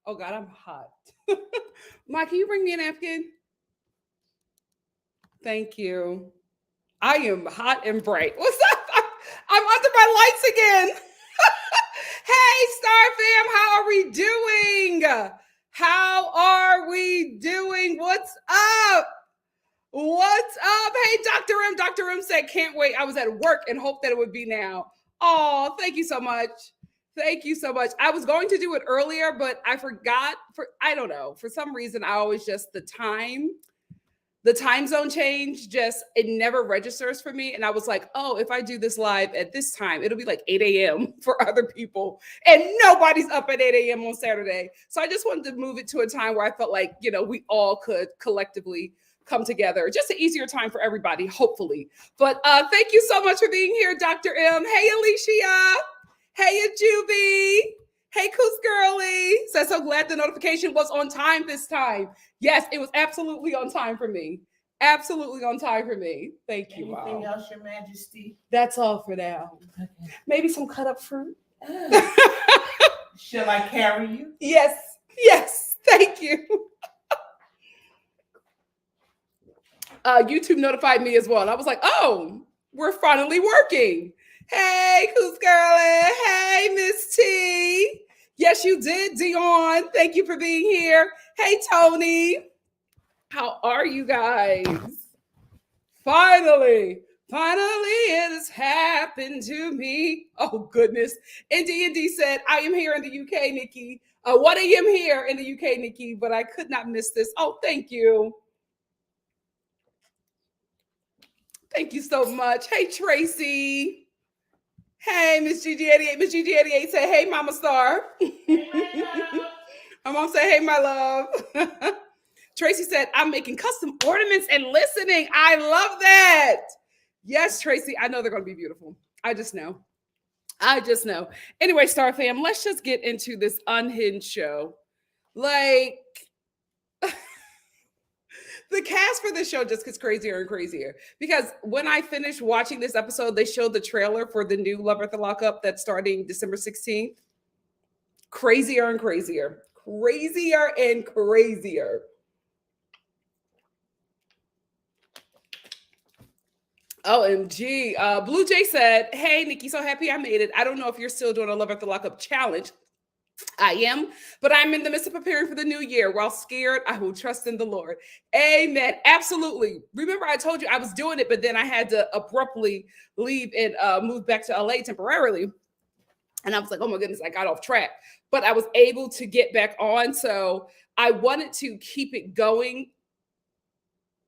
Oh God, I'm hot. Mike, can you bring me a napkin? Thank you. I am hot and bright. What's up? I'm under my lights again. Hey, Star fam, how are we doing? How are we doing? What's up? What's up? Hey, Dr. M. Dr. M said, can't wait. I was at work and hoped that it would be now. Oh, thank you so much. Thank you so much. I was going to do it earlier, but I forgot I don't know. For some reason, I always just the time zone change, just it never registers for me. And I was like, oh, if I do this live at this time, it'll be like 8 a.m. for other people. And nobody's up at 8 a.m. on Saturday. So I just wanted to move it to a time where I felt like, we all could collectively come together. Just an easier time for everybody, hopefully. But thank you so much for being here, Dr. M. Hey, Alicia. Hey, Juby. Hey, Coos Girly. Says, so glad the notification was on time this time. Yes, it was absolutely on time for me. Absolutely on time for me. Thank you, Mom. Anything else, Your Majesty? That's all for now. Okay. Maybe some cut up fruit. Shall I carry you? Yes. Yes. Thank you. YouTube notified me as well. And I was like, oh, we're finally working. Hey, Coos Girly. Hey, Miss T. Yes, you did, Dion. Thank you for being here. Hey, Tony. How are you guys? Finally, it has happened to me. Oh, goodness. ND said, I am here in the UK, Nikki. 1 a.m. here in the UK, Nikki, but I could not miss this. Oh, thank you. Thank you so much. Hey, Tracy. Hey, Miss GG88. Miss GG88 said, hey, Mama Star. Hey, my love. My mom said, hey, my love. Tracy said, I'm making custom ornaments and listening. I love that. Yes, Tracy, I know they're going to be beautiful. I just know. Anyway, Star fam, let's just get into this unhinged show. Like, the cast for this show just gets crazier and crazier. Because when I finished watching this episode, they showed the trailer for the new Love at the Lockup that's starting December 16th. Crazier and crazier. Crazier and crazier. OMG. Blue Jay said, hey, Nikki, so happy I made it. I don't know if you're still doing a Love at the Lockup challenge. I am, but I'm in the midst of preparing for the new year. While scared, I will trust in the Lord. Amen. Absolutely. Remember, I told you I was doing it, but then I had to abruptly leave and move back to LA temporarily. And I was like, oh my goodness, I got off track. But I was able to get back on. So I wanted to keep it going,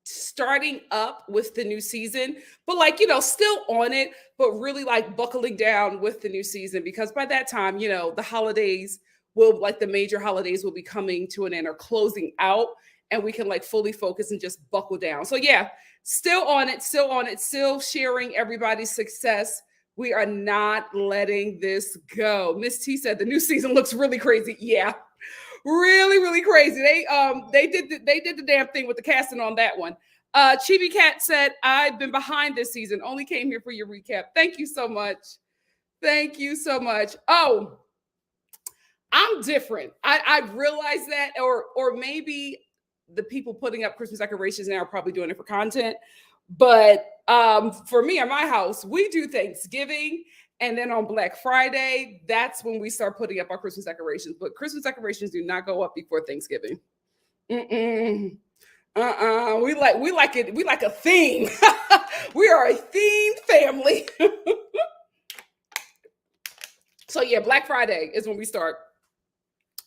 starting up with the new season, but still on it, but really buckling down with the new season, because by that time, the holidays the major holidays will be coming to an end or closing out, and we can fully focus and just buckle down. So yeah, still on it, still sharing everybody's success. We are not letting this go. Miss T said the new season looks really crazy. Yeah. Really, really crazy. They did the damn thing with the casting on that one. Chibi Cat said, I've been behind this season. Only came here for your recap. Thank you so much. Thank you so much. Oh, I'm different. I realized that, or maybe the people putting up Christmas decorations now are probably doing it for content. But for me at my house, we do Thanksgiving. And then on Black Friday, that's when we start putting up our Christmas decorations. But Christmas decorations do not go up before Thanksgiving. We like it. We like a theme. We are a themed family. So yeah, Black Friday is when we start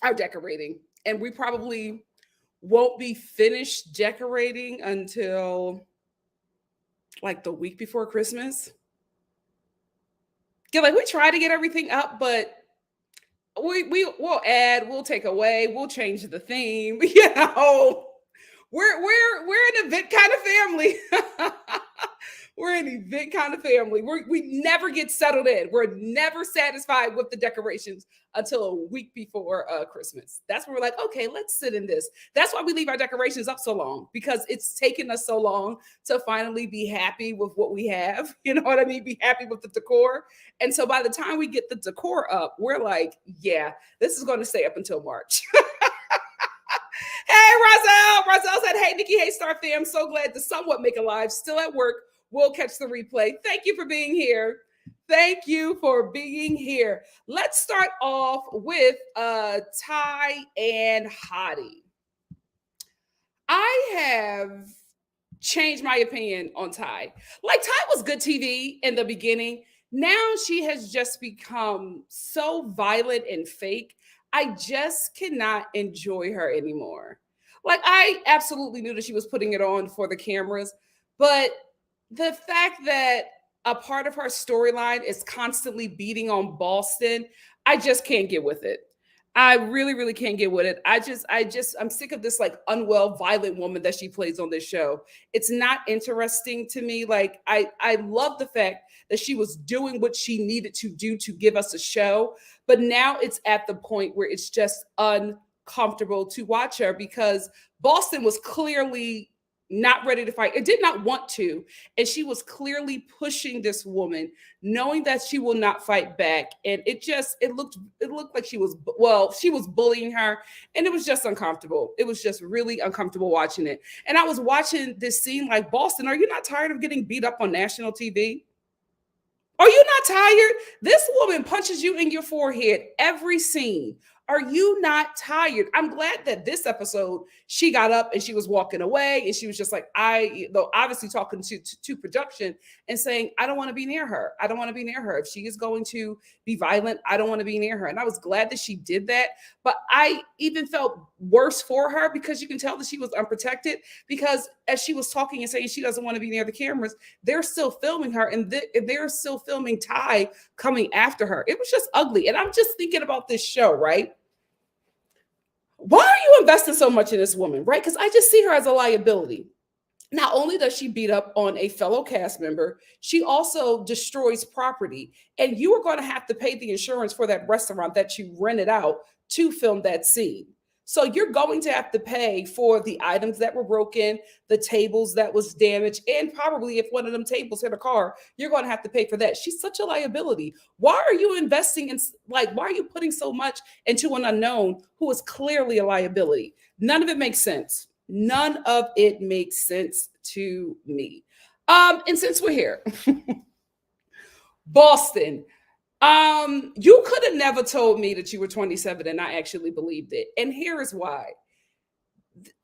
our decorating. And we probably won't be finished decorating until the week before Christmas. Yeah, we try to get everything up, but we'll add, we'll take away, we'll change the theme. We're an event kind of family. We're an event kind of family. We never get settled in. We're never satisfied with the decorations until a week before Christmas. That's when we're like, okay, let's sit in this. That's why we leave our decorations up so long, because it's taken us so long to finally be happy with what we have. You know what I mean? Be happy with the decor. And so by the time we get the decor up, we're like, yeah, this is going to stay up until March. Hey, Roselle. Roselle said, hey, Nikki, hey, Star fam. So glad to somewhat make a live. Still at work. We'll catch the replay. Thank you for being here. Thank you for being here. Let's start off with Ty and Hottie. I have changed my opinion on Ty. Like, Ty was good TV in the beginning. Now she has just become so violent and fake. I just cannot enjoy her anymore. Like, I absolutely knew that she was putting it on for the cameras, but the fact that a part of her storyline is constantly beating on Boston, I just can't get with it. I really, really can't get with it. I'm sick of this like unwell, violent woman that she plays on this show. It's not interesting to me. Like, I love the fact that she was doing what she needed to do to give us a show, but now it's at the point where it's just uncomfortable to watch her because Boston was clearly not ready to fight. It did not want to, and she was clearly pushing this woman, knowing that she will not fight back. And it looked like she was bullying her, and it was just uncomfortable. It was just really uncomfortable watching it. And I was watching this scene like, Boston, are you not tired of getting beat up on national TV? Are you not tired? This woman punches you in your forehead every scene. Are you not tired? I'm glad that this episode, she got up and she was walking away and she was just like, though obviously talking to production and saying, I don't want to be near her. I don't want to be near her. If she is going to be violent, I don't want to be near her. And I was glad that she did that. But I even felt worse for her because you can tell that she was unprotected because as she was talking and saying she doesn't want to be near the cameras, they're still filming her and they're still filming Ty coming after her. It was just ugly. And I'm just thinking about this show, right? Why are you investing so much in this woman, right? Because I just see her as a liability. Not only does she beat up on a fellow cast member, she also destroys property. And you are going to have to pay the insurance for that restaurant that you rented out to film that scene. So you're going to have to pay for the items that were broken, the tables that was damaged, and probably if one of them tables hit a car, you're going to have to pay for that. She's such a liability. Why are you investing in, like, why are you putting so much into an unknown who is clearly a liability? None of it makes sense. None of it makes sense to me. And since we're here, Boston, you could have never told me that you were 27 and I actually believed it. And here is why.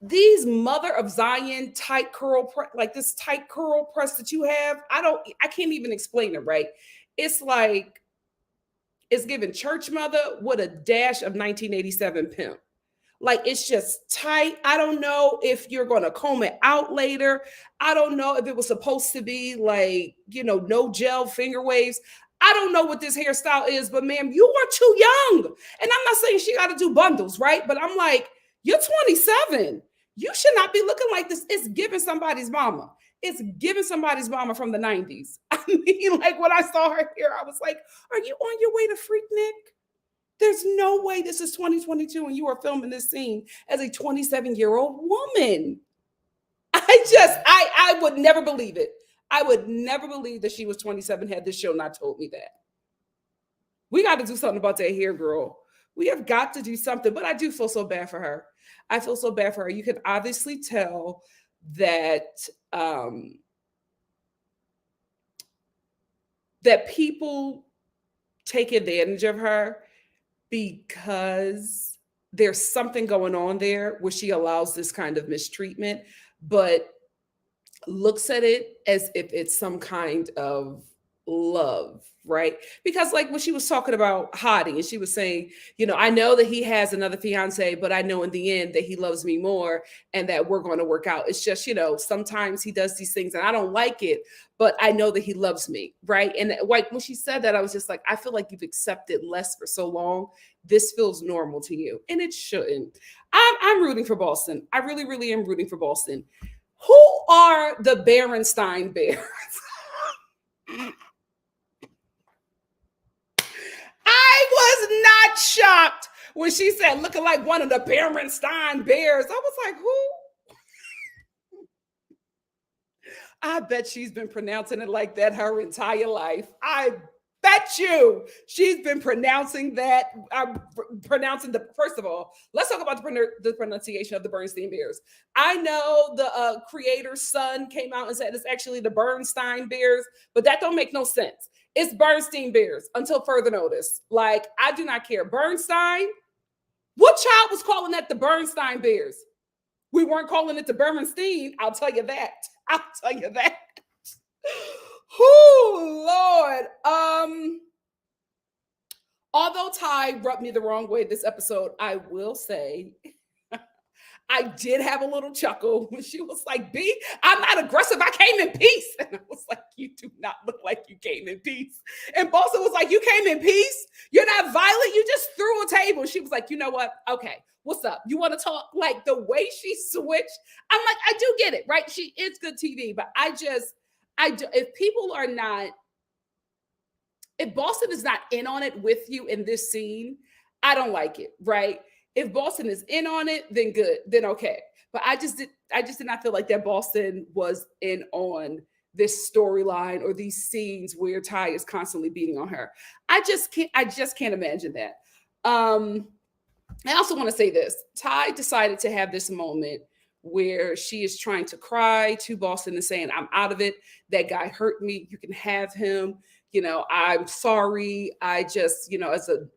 These mother of Zion tight curl, like this tight curl press that you have, I can't even explain it, right? It's like, it's giving church mother with a dash of 1987 pimp. Like, it's just tight. I don't know if you're going to comb it out later. I don't know if it was supposed to be like, no gel finger waves. I don't know what this hairstyle is, but ma'am, you are too young. And I'm not saying she got to do bundles, right? But I'm like, you're 27. You should not be looking like this. It's giving somebody's mama. It's giving somebody's mama from the 90s. I mean, like when I saw her here, I was like, are you on your way to Freaknik? There's no way this is 2022 and you are filming this scene as a 27-year-old woman. I would never believe it. I would never believe that she was 27 had this show not told me that. We got to do something about that hair, girl. We have got to do something, but I do feel so bad for her. I feel so bad for her. You can obviously tell that that people take advantage of her because there's something going on there where she allows this kind of mistreatment, but looks at it as if it's some kind of love, right? Because like when she was talking about Hottie and she was saying, I know that he has another fiance, but I know in the end that he loves me more and that we're going to work out. It's just, sometimes he does these things and I don't like it, but I know that he loves me, right? And like when she said that, I was just like, I feel like you've accepted less for so long. This feels normal to you, and it shouldn't. I'm rooting for Boston. I really, really am rooting for Boston. Who are the Berenstain Bears? I was not shocked when she said looking like one of the Berenstain Bears. I was like, who? I bet she's been pronouncing it like that her entire life. I That's you. She's been pronouncing that. I'm pronouncing the. First of all, let's talk about the pronunciation of the Bernstein Bears. I know the creator's son came out and said it's actually the Bernstein Bears, but that don't make no sense. It's Bernstein Bears until further notice. Like, I do not care. Bernstein. What child was calling that the Bernstein Bears? We weren't calling it the Bernstein. I'll tell you that. I'll tell you that. Oh, Lord. Although Ty rubbed me the wrong way this episode, I will say I did have a little chuckle when she was like, B, I'm not aggressive. I came in peace. And I was like, you do not look like you came in peace. And Boston was like, you came in peace? You're not violent. You just threw a table. She was like, you know what? Okay, what's up? You want to talk? Like, the way she switched, I'm like, I do get it, right? It's good TV, but if people are not, if Boston is not in on it with you in this scene, I don't like it, right? If Boston is in on it, then good, then okay. But I just did not feel like that Boston was in on this storyline or these scenes where Ty is constantly beating on her. I just can't imagine that. I also want to say this. Ty decided to have this moment where she is trying to cry to Boston and saying, I'm out of it. That guy hurt me. You can have him. I'm sorry. I just,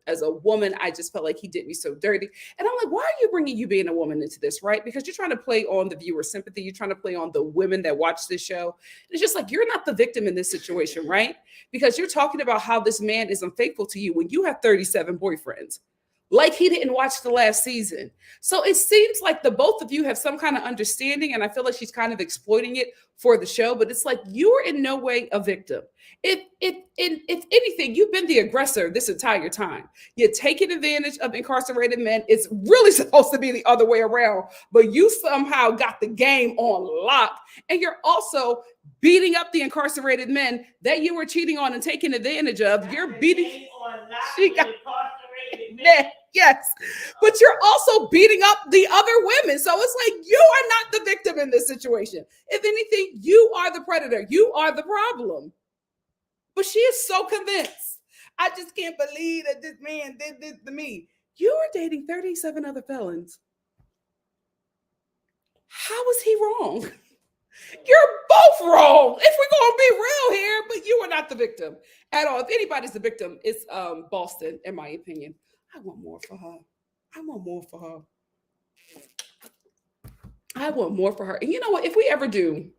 as a woman, I just felt like he did me so dirty. And I'm like, why are you bringing you being a woman into this, right? Because you're trying to play on the viewer sympathy. You're trying to play on the women that watch this show. It's just like, you're not the victim in this situation, right? Because you're talking about how this man is unfaithful to you when you have 37 boyfriends. Like he didn't watch the last season. So it seems like the both of you have some kind of understanding, and I feel like she's kind of exploiting it for the show, but it's like you are in no way a victim. If anything, you've been the aggressor this entire time. You're taking advantage of incarcerated men. It's really supposed to be the other way around, but you somehow got the game on lock, and you're also beating up the incarcerated men that you were cheating on and taking advantage of. You're beating on lock she got incarcerated men. Yes, but you're also beating up the other women. So it's like you are not the victim in this situation. If anything, you are the predator. You are the problem. But she is so convinced. I just can't believe that this man did this to me. You are dating 37 other felons. How is he wrong? You're both wrong. If we're going to be real here, but you are not the victim at all. If anybody's the victim, it's Boston, in my opinion. I want more for her. I want more for her. I want more for her. And you know what? If we ever do,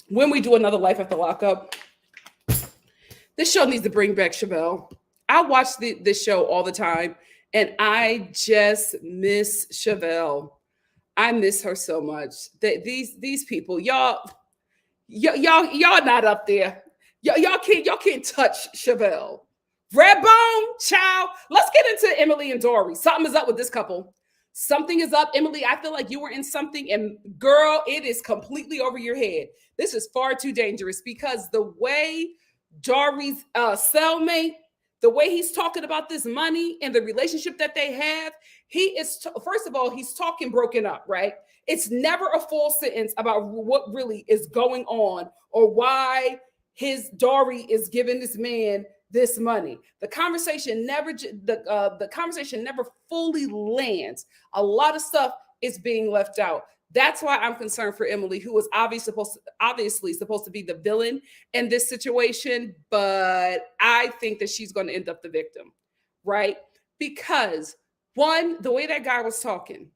when we do another Life After Lockup, this show needs to bring back Chevelle. I watch this show all the time, and I just miss Chevelle. I miss her so much. These people, y'all not up there. Y'all can't touch Chevelle. Redbone, child. Let's get into Emily and Dory. Something is up with this couple. Something is up. Emily, I feel like you were in something, and girl, it is completely over your head. This is far too dangerous because the way Dory's cellmate, the way he's talking about this money and the relationship that they have, first of all, he's talking broken up, right? It's never a full sentence about what really is going on or why his Dory is giving this man this money. The conversation never fully lands. A lot of stuff is being left out. That's why I'm concerned for Emily, who was obviously supposed to be the villain in this situation, but I think that she's going to end up the victim, right? Because one, the way that guy was talking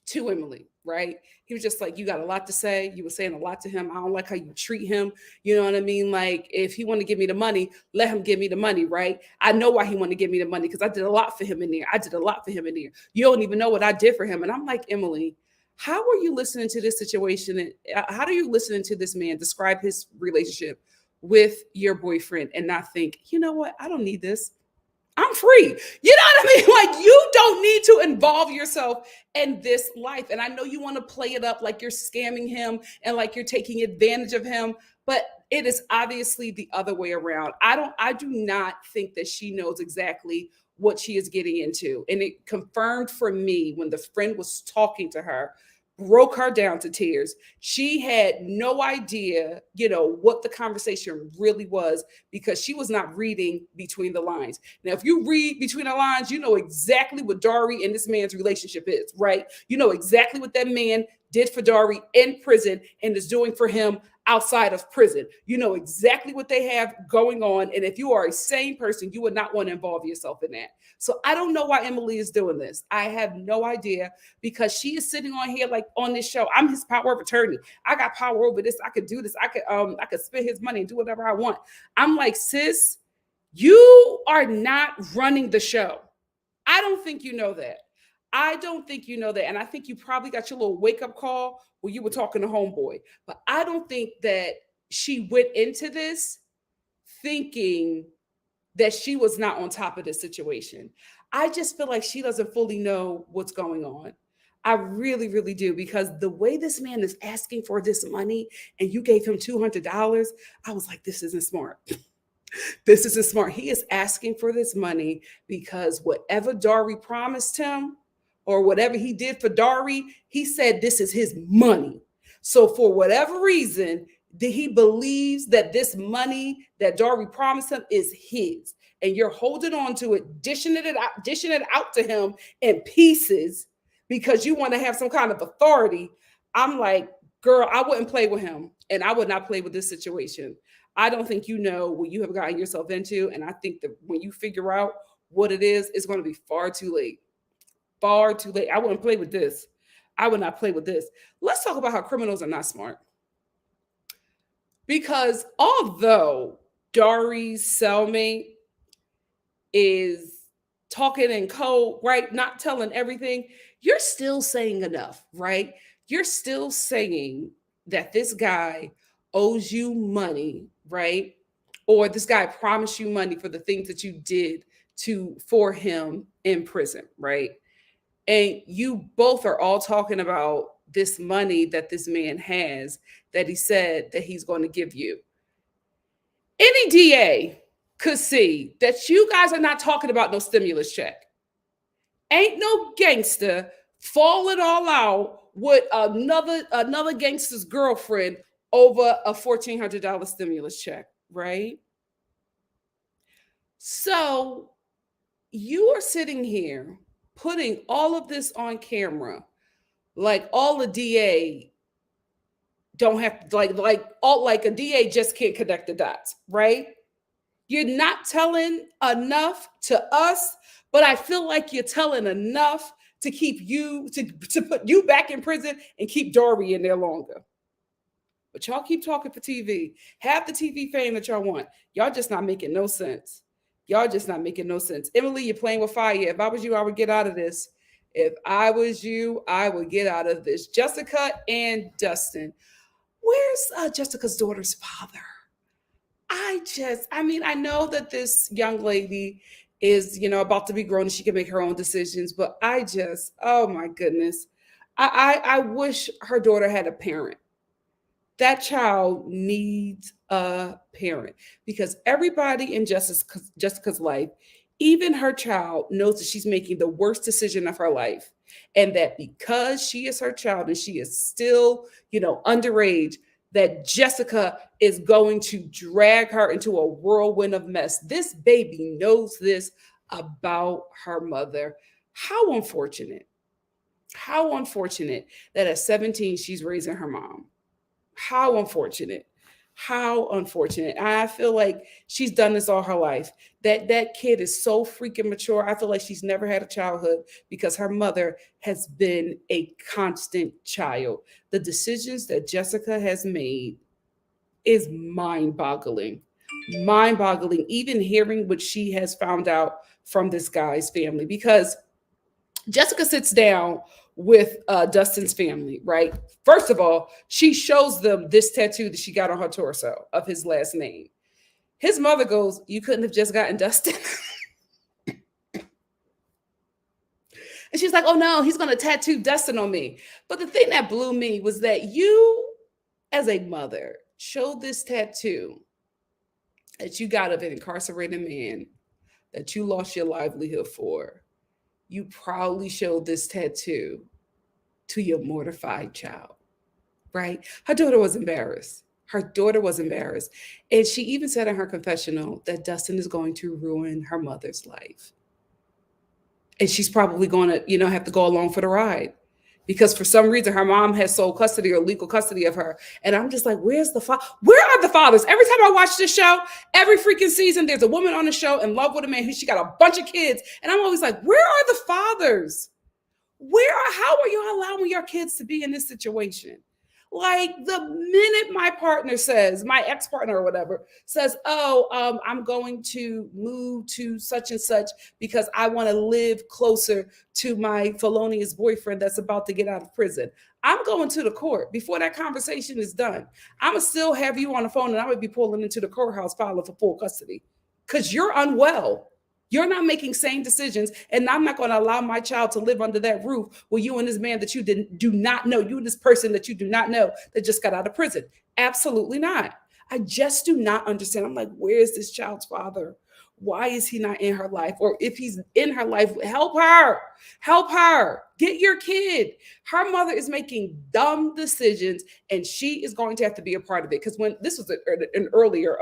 to Emily, right? He was just like, you got a lot to say. You were saying a lot to him. I don't like how you treat him. You know what I mean? Like, if he want to give me the money, let him give me the money, right? I know why he want to give me the money because I did a lot for him in there. You don't even know what I did for him. And I'm like, Emily, how are you listening to this situation? How are you listening to this man describe his relationship with your boyfriend and not think, you know what? I don't need this. I'm free. You know what I mean? Like, you don't need to involve yourself in this life. And I know you want to play it up like you're scamming him and like you're taking advantage of him, but it is obviously the other way around. I do not think that she knows exactly what she is getting into. And it confirmed for me when the friend was talking to her broke her down to tears. She had no idea, what the conversation really was because she was not reading between the lines. Now, if you read between the lines, you know exactly what Dory and this man's relationship is, right? You know exactly what that man did for Dory in prison and is doing for him outside of prison. You know exactly what they have going on. And if you are a sane person, you would not want to involve yourself in that. So I don't know why Emily is doing this. I have no idea because she is sitting on here like on this show. I'm his power of attorney. I got power over this. I could do this. I could spend his money and do whatever I want. I'm like, sis, you are not running the show. I don't think you know that. I don't think you know that. And I think you probably got your little wake up call when you were talking to Homeboy. But I don't think that she went into this thinking that she was not on top of the situation. I just feel like she doesn't fully know what's going on. I really, really do. Because the way this man is asking for this money and you gave him $200, I was like, this isn't smart. This isn't smart. He is asking for this money because whatever Dory promised him or whatever he did for Dory, he said this is his money. So for whatever reason, he believes that this money that Dory promised him is his. And you're holding on to it, dishing it out to him in pieces because you want to have some kind of authority. I'm like, girl, I wouldn't play with him. And I would not play with this situation. I don't think you know what you have gotten yourself into. And I think that when you figure out what it is, it's going to be far too late. Far too late. I wouldn't play with this. I would not play with this. Let's talk about how criminals are not smart. Because although Dory's cellmate is talking in code, right? Not telling everything, you're still saying enough, right? You're still saying that this guy owes you money, right? Or this guy promised you money for the things that you did for him in prison, right? And you both are all talking about this money that this man has that he said that he's going to give you. Any DA could see that you guys are not talking about no stimulus check. Ain't no gangster falling all out with another gangster's girlfriend over a $1,400 stimulus check, right? So you are sitting here putting all of this on camera, like all the DA don't have like a DA just can't connect the dots, right? You're not telling enough to us, but I feel like you're telling enough to keep you to put you back in prison and keep Dory in there longer. But y'all keep talking for TV. Have the TV fame that y'all want. Y'all just not making no sense. Y'all just not making no sense. Emily, you're playing with fire. If I was you, I would get out of this. If I was you, I would get out of this. Jessica and Dustin. Where's Jessica's daughter's father? I know that this young lady is, about to be grown and she can make her own decisions, but oh my goodness. I wish her daughter had a parent. That child needs a parent because everybody in Jessica's life, even her child, knows that she's making the worst decision of her life. And that because she is her child and she is still, underage, that Jessica is going to drag her into a whirlwind of mess. This baby knows this about her mother. How unfortunate. How unfortunate that at 17, she's raising her mom. How unfortunate. How unfortunate. I feel like she's done this all her life. That kid is so freaking mature. I feel like she's never had a childhood because her mother has been a constant child. The decisions that Jessica has made is mind-boggling. Mind-boggling, even hearing what she has found out from this guy's family. Because Jessica sits down with Dustin's family, right? First of all, she shows them this tattoo that she got on her torso of his last name. His mother goes, "You couldn't have just gotten Dustin?" And she's like, "Oh no, he's going to tattoo Dustin on me." But the thing that blew me was that you, as a mother, showed this tattoo that you got of an incarcerated man that you lost your livelihood for. You proudly showed this tattoo to your mortified child, right? Her daughter was embarrassed. Her daughter was embarrassed. And she even said in her confessional that Dustin is going to ruin her mother's life. And she's probably going to, have to go along for the ride because for some reason her mom has sole custody or legal custody of her. And I'm just like, where are the fathers? Every time I watch this show, every freaking season, there's a woman on the show in love with a man who she got a bunch of kids. And I'm always like, where are the fathers? How are you allowing your kids to be in this situation? Like the minute my partner says, my ex-partner or whatever says, I'm going to move to such and such because I want to live closer to my felonious boyfriend that's about to get out of prison. I'm going to the court before that conversation is done. I'm going to still have you on the phone and I'm going to be pulling into the courthouse filing for full custody because you're unwell. You're not making sane decisions, and I'm not going to allow my child to live under that roof with you and this man that you do not know, you and this person that you do not know that just got out of prison. Absolutely not. I just do not understand. I'm like, where is this child's father? Why is he not in her life? Or if he's in her life, help her. Help her. Get your kid. Her mother is making dumb decisions, and she is going to have to be a part of it. Because when this was an earlier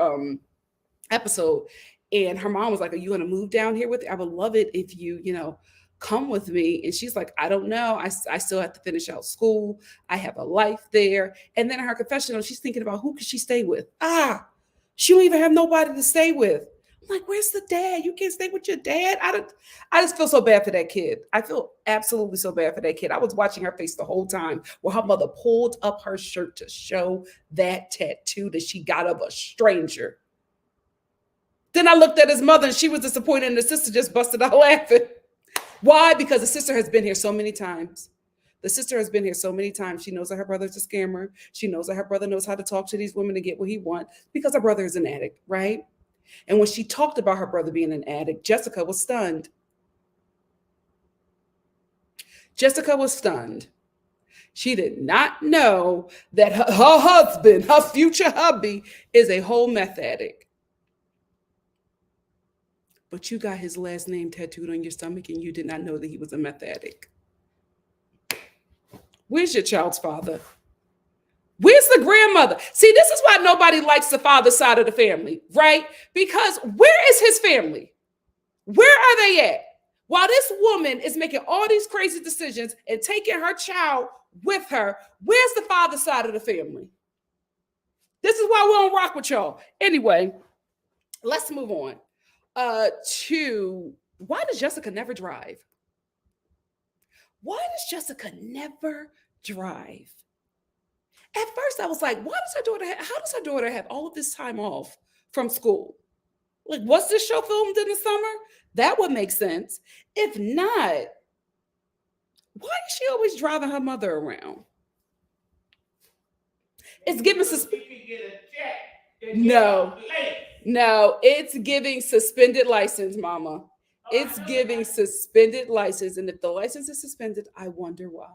episode, and her mom was like, are you going to move down here with me? I would love it if you, come with me. And she's like, I don't know. I still have to finish out school. I have a life there. And then in her confessional, she's thinking about who could she stay with? She don't even have nobody to stay with. I'm like, where's the dad? You can't stay with your dad? I just feel so bad for that kid. I feel absolutely so bad for that kid. I was watching her face the whole time while her mother pulled up her shirt to show that tattoo that she got of a stranger. Then I looked at his mother and she was disappointed and the sister just busted out laughing. Why? Because the sister has been here so many times. The sister has been here so many times. She knows that her brother's a scammer. She knows that her brother knows how to talk to these women to get what he wants because her brother is an addict, right? And when she talked about her brother being an addict, Jessica was stunned. Jessica was stunned. She did not know that her husband, her future hubby, is a whole meth addict. But you got his last name tattooed on your stomach and you did not know that he was a meth addict. Where's your child's father? Where's the grandmother? See, this is why nobody likes the father side of the family, right? Because where is his family? Where are they at? While this woman is making all these crazy decisions and taking her child with her, where's the father side of the family? This is why we don't rock with y'all. Anyway, let's move on. To why does Jessica never drive? Why does Jessica never drive? At first, I was like, how does her daughter have all of this time off from school? Like, was this show filmed in the summer? That would make sense. If not, why is she always driving her mother around? It's giving No, it's giving suspended license, mama. It's giving suspended license. And if the license is suspended, I wonder why.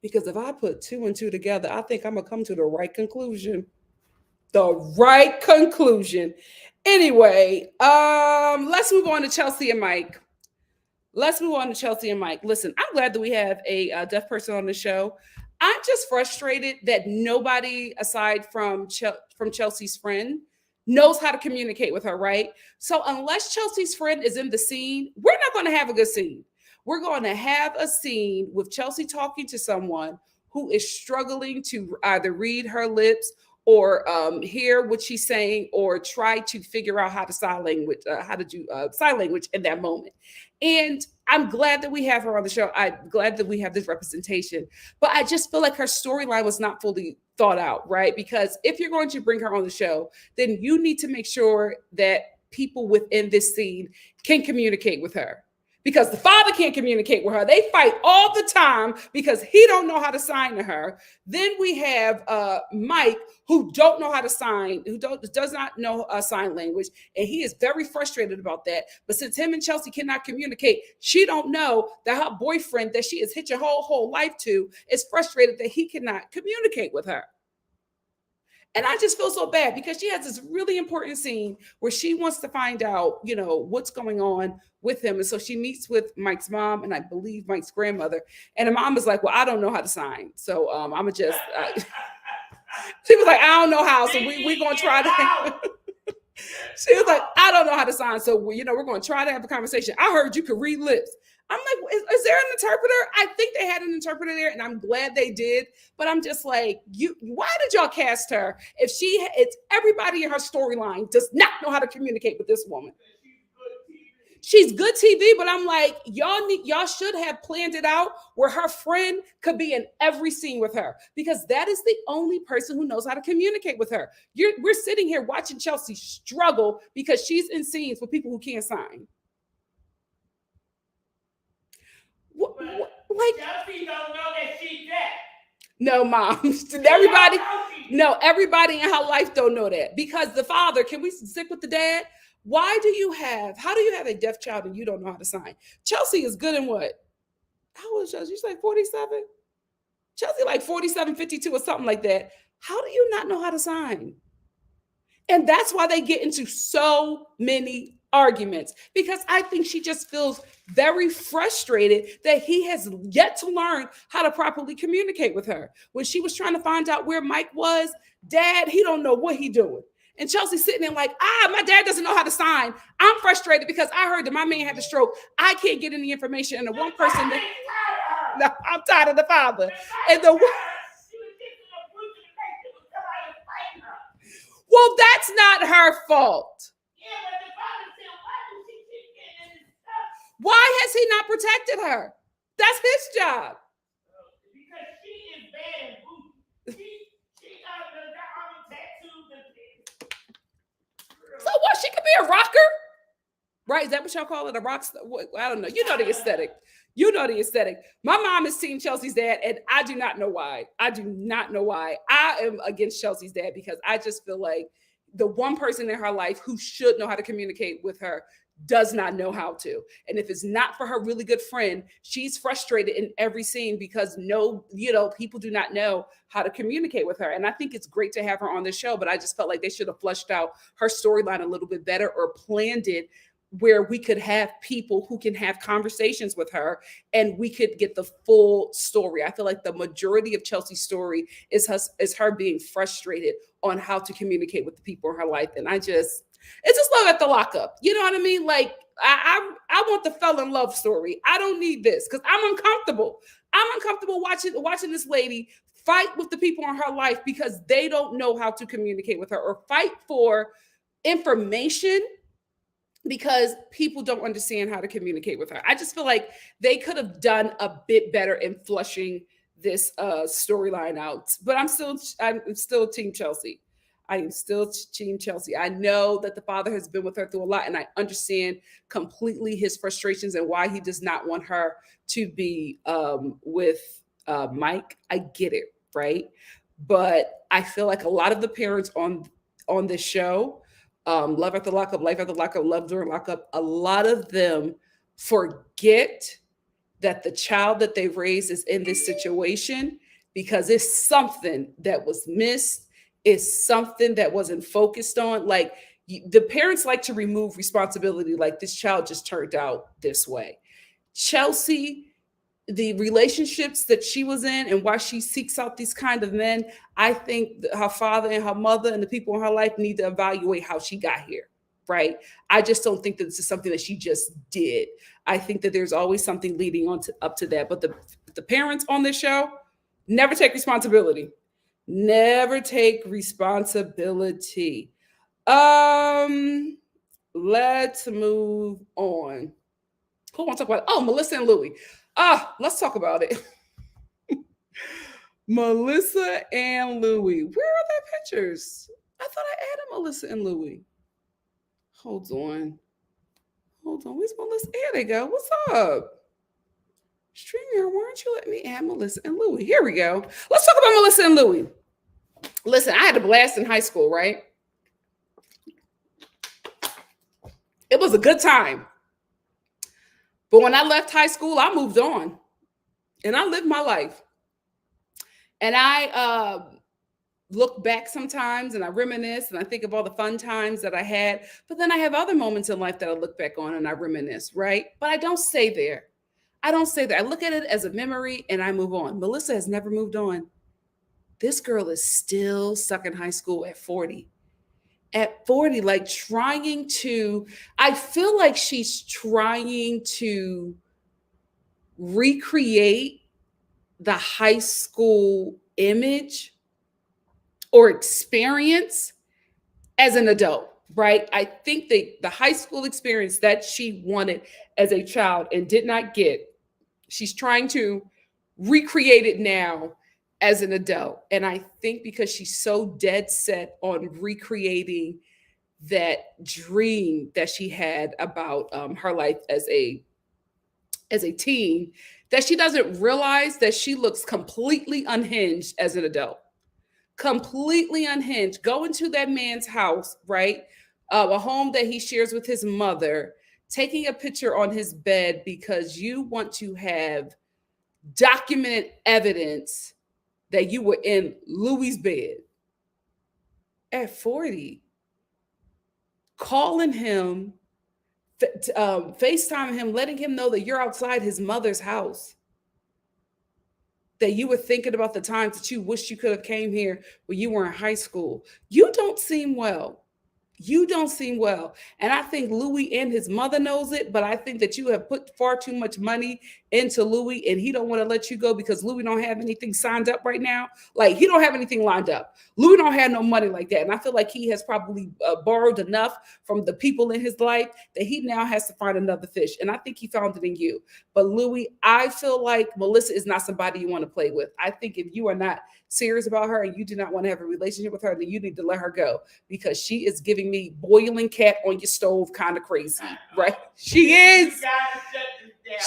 Because if I put 2 and 2 together, I think I'm going to come to the right conclusion. Anyway, let's move on to Chelsea and Mike. Listen, I'm glad that we have a deaf person on the show. I'm just frustrated that nobody aside from Chelsea's friend knows how to communicate with her, right? So unless Chelsea's friend is in the scene, we're not going to have a good scene. We're going to have a scene with Chelsea talking to someone who is struggling to either read her lips or hear what she's saying or try to figure out how to do sign language in that moment. And I'm glad that we have her on the show. I'm glad that we have this representation, but I just feel like her storyline was not fully thought out, right? Because if you're going to bring her on the show, then you need to make sure that people within this scene can communicate with her. Because the father can't communicate with her. They fight all the time because he don't know how to sign to her. Then we have Mike, who don't know how to sign, does not know sign language, and he is very frustrated about that. But since him and Chelsea cannot communicate, she don't know that her boyfriend that she is hitching her whole life to is frustrated that he cannot communicate with her. And I just feel so bad because she has this really important scene where she wants to find out, what's going on with him. And so she meets with Mike's mom and I believe Mike's grandmother. And the mom was like, well, I don't know how to sign. So I'm going to just, she was like, I don't know how. So we're going to try to. She was like, I don't know how to sign. So, we're going to try to have a conversation. I heard you could read lips. I'm like, is there an interpreter? I think they had an interpreter there, and I'm glad they did. But I'm just like, why did y'all cast her if it's everybody in her storyline does not know how to communicate with this woman? She's good TV, but I'm like, y'all should have planned it out where her friend could be in every scene with her because that is the only person who knows how to communicate with her. We're sitting here watching Chelsea struggle because she's in scenes with people who can't sign. Chelsea don't know that she's dead. No, Mom. Everybody in her life don't know that because the father, can we stick with the dad? How do you have a deaf child and you don't know how to sign? Chelsea is good in what? How old is Chelsea? She's like 47. Chelsea like 47, 52 or something like that. How do you not know how to sign? And that's why they get into so many arguments because I think she just feels very frustrated that he has yet to learn how to properly communicate with her. When she was trying to find out where Mike was, Dad, he don't know what he doing. And Chelsea's sitting there like, my dad doesn't know how to sign. I'm frustrated because I heard that my man had a stroke. I can't get any information. And the one person no, I'm tired of the father. And well, that's not her fault. Why has he not protected her? That's his job. Because she is bad and booty. She got the tattoos and so what? She could be a rocker, right? Is that what y'all call it? A rock star? I don't know. You know the aesthetic. My mom is Team Chelsea's dad, and I do not know why. I am against Chelsea's dad because I just feel like the one person in her life who should know how to communicate with her does not know how to. And if it's not for her really good friend, she's frustrated in every scene because people do not know how to communicate with her. And I think it's great to have her on the show, but I just felt like they should have fleshed out her storyline a little bit better or planned it where we could have people who can have conversations with her and we could get the full story. I feel like the majority of Chelsea's story is her being frustrated on how to communicate with the people in her life. And it's just love at the lockup. You know what I mean? Like I want the fell in love story. I don't need this because I'm uncomfortable. I'm uncomfortable watching this lady fight with the people in her life because they don't know how to communicate with her or fight for information because people don't understand how to communicate with her. I just feel like they could have done a bit better in flushing this storyline out. But I'm still Team Chelsea. I am still Team Chelsea. I know that the father has been with her through a lot, and I understand completely his frustrations and why he does not want her to be with Mike. I get it, right? But I feel like a lot of the parents on this show, Love at the Lockup, Life at the Lockup, Love During Lockup, a lot of them forget that the child that they've raised is in this situation because it's something that was missed, it's something that wasn't focused on. Like the parents like to remove responsibility, like this child just turned out this way. Chelsea, the relationships that she was in and why she seeks out these kind of men, I think her father and her mother and the people in her life need to evaluate how she got here, right? I just don't think that this is something that she just did. I think that there's always something leading up to that. But the parents on this show never take responsibility. Never take responsibility. Let's move on. Who wants to talk about it? Oh, Melissa and Louie. Let's talk about it. Melissa and Louie. Where are their pictures? I thought I added Melissa and Louie. Hold on. Where's Melissa? Here they go. What's up? StreamYard, why aren't you letting me add Melissa and Louie? Here we go. Let's talk about Melissa and Louie. Listen, I had a blast in high school, right? It was a good time. But when I left high school, I moved on and I lived my life. And I look back sometimes and I reminisce and I think of all the fun times that I had. But then I have other moments in life that I look back on and I reminisce, right? But I don't stay there. I don't stay there. I look at it as a memory and I move on. Melissa has never moved on. This girl is still stuck in high school at 40. At 40, like trying to, I feel like she's trying to recreate the high school image or experience as an adult, right? I think the high school experience that she wanted as a child and did not get, she's trying to recreate it now as an adult. And I think because she's so dead set on recreating that dream that she had about her life as a teen, that she doesn't realize that she looks completely unhinged as an adult, completely unhinged. Go into that man's house, right? A home that he shares with his mother, taking a picture on his bed because you want to have documented evidence that you were in Louie's bed at 40, calling him, FaceTiming him, letting him know that you're outside his mother's house, that you were thinking about the times that you wish you could have came here when you were in high school. You don't seem well. You don't seem well. And I think Louie and his mother knows it, but I think that you have put far too much money into Louie and he don't want to let you go because Louie don't have anything signed up right now. Like he don't have anything lined up. Louie don't have no money like that. And I feel like he has probably borrowed enough from the people in his life that he now has to find another fish. And I think he found it in you. But Louie, I feel like Melissa is not somebody you want to play with. I think if you are not serious about her and you do not want to have a relationship with her, then you need to let her go because she is giving me boiling cat on your stove kind of crazy, right? She is.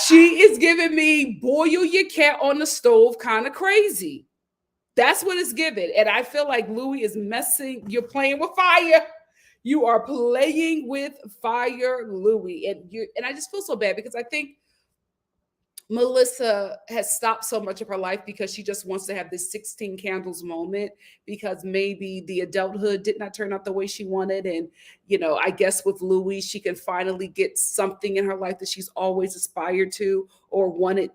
She is giving me boil your cat on the stove kind of crazy. That's what it's giving. And I feel like Louie is messing, you're playing with fire. You are playing with fire, Louie. And I just feel so bad because I think Melissa has stopped so much of her life because she just wants to have this 16 candles moment because maybe the adulthood did not turn out the way she wanted. And, I guess with Louie, she can finally get something in her life that she's always aspired to or wanted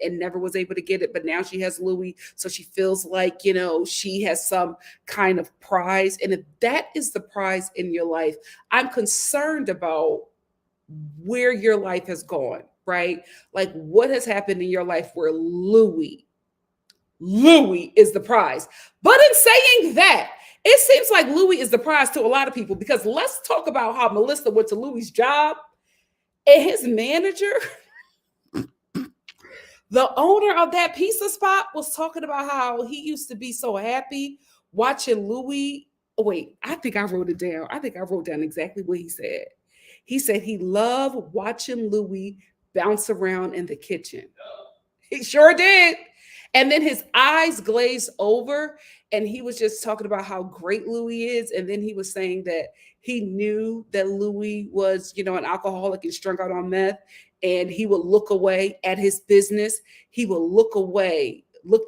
and never was able to get it. But now she has Louie. So she feels like, she has some kind of prize. And if that is the prize in your life, I'm concerned about where your life has gone, right? Like what has happened in your life where Louie is the prize. But in saying that, it seems like Louie is the prize to a lot of people because let's talk about how Melissa went to Louie's job and his manager, the owner of that pizza spot, was talking about how he used to be so happy watching Louie. Oh, wait, I think I wrote it down. I think I wrote down exactly what he said. He said he loved watching Louie bounce around in the kitchen. He sure did. And then his eyes glazed over and he was just talking about how great Louie is. And then he was saying that he knew that Louie was, an alcoholic and strung out on meth. And he would look away at his business. He would look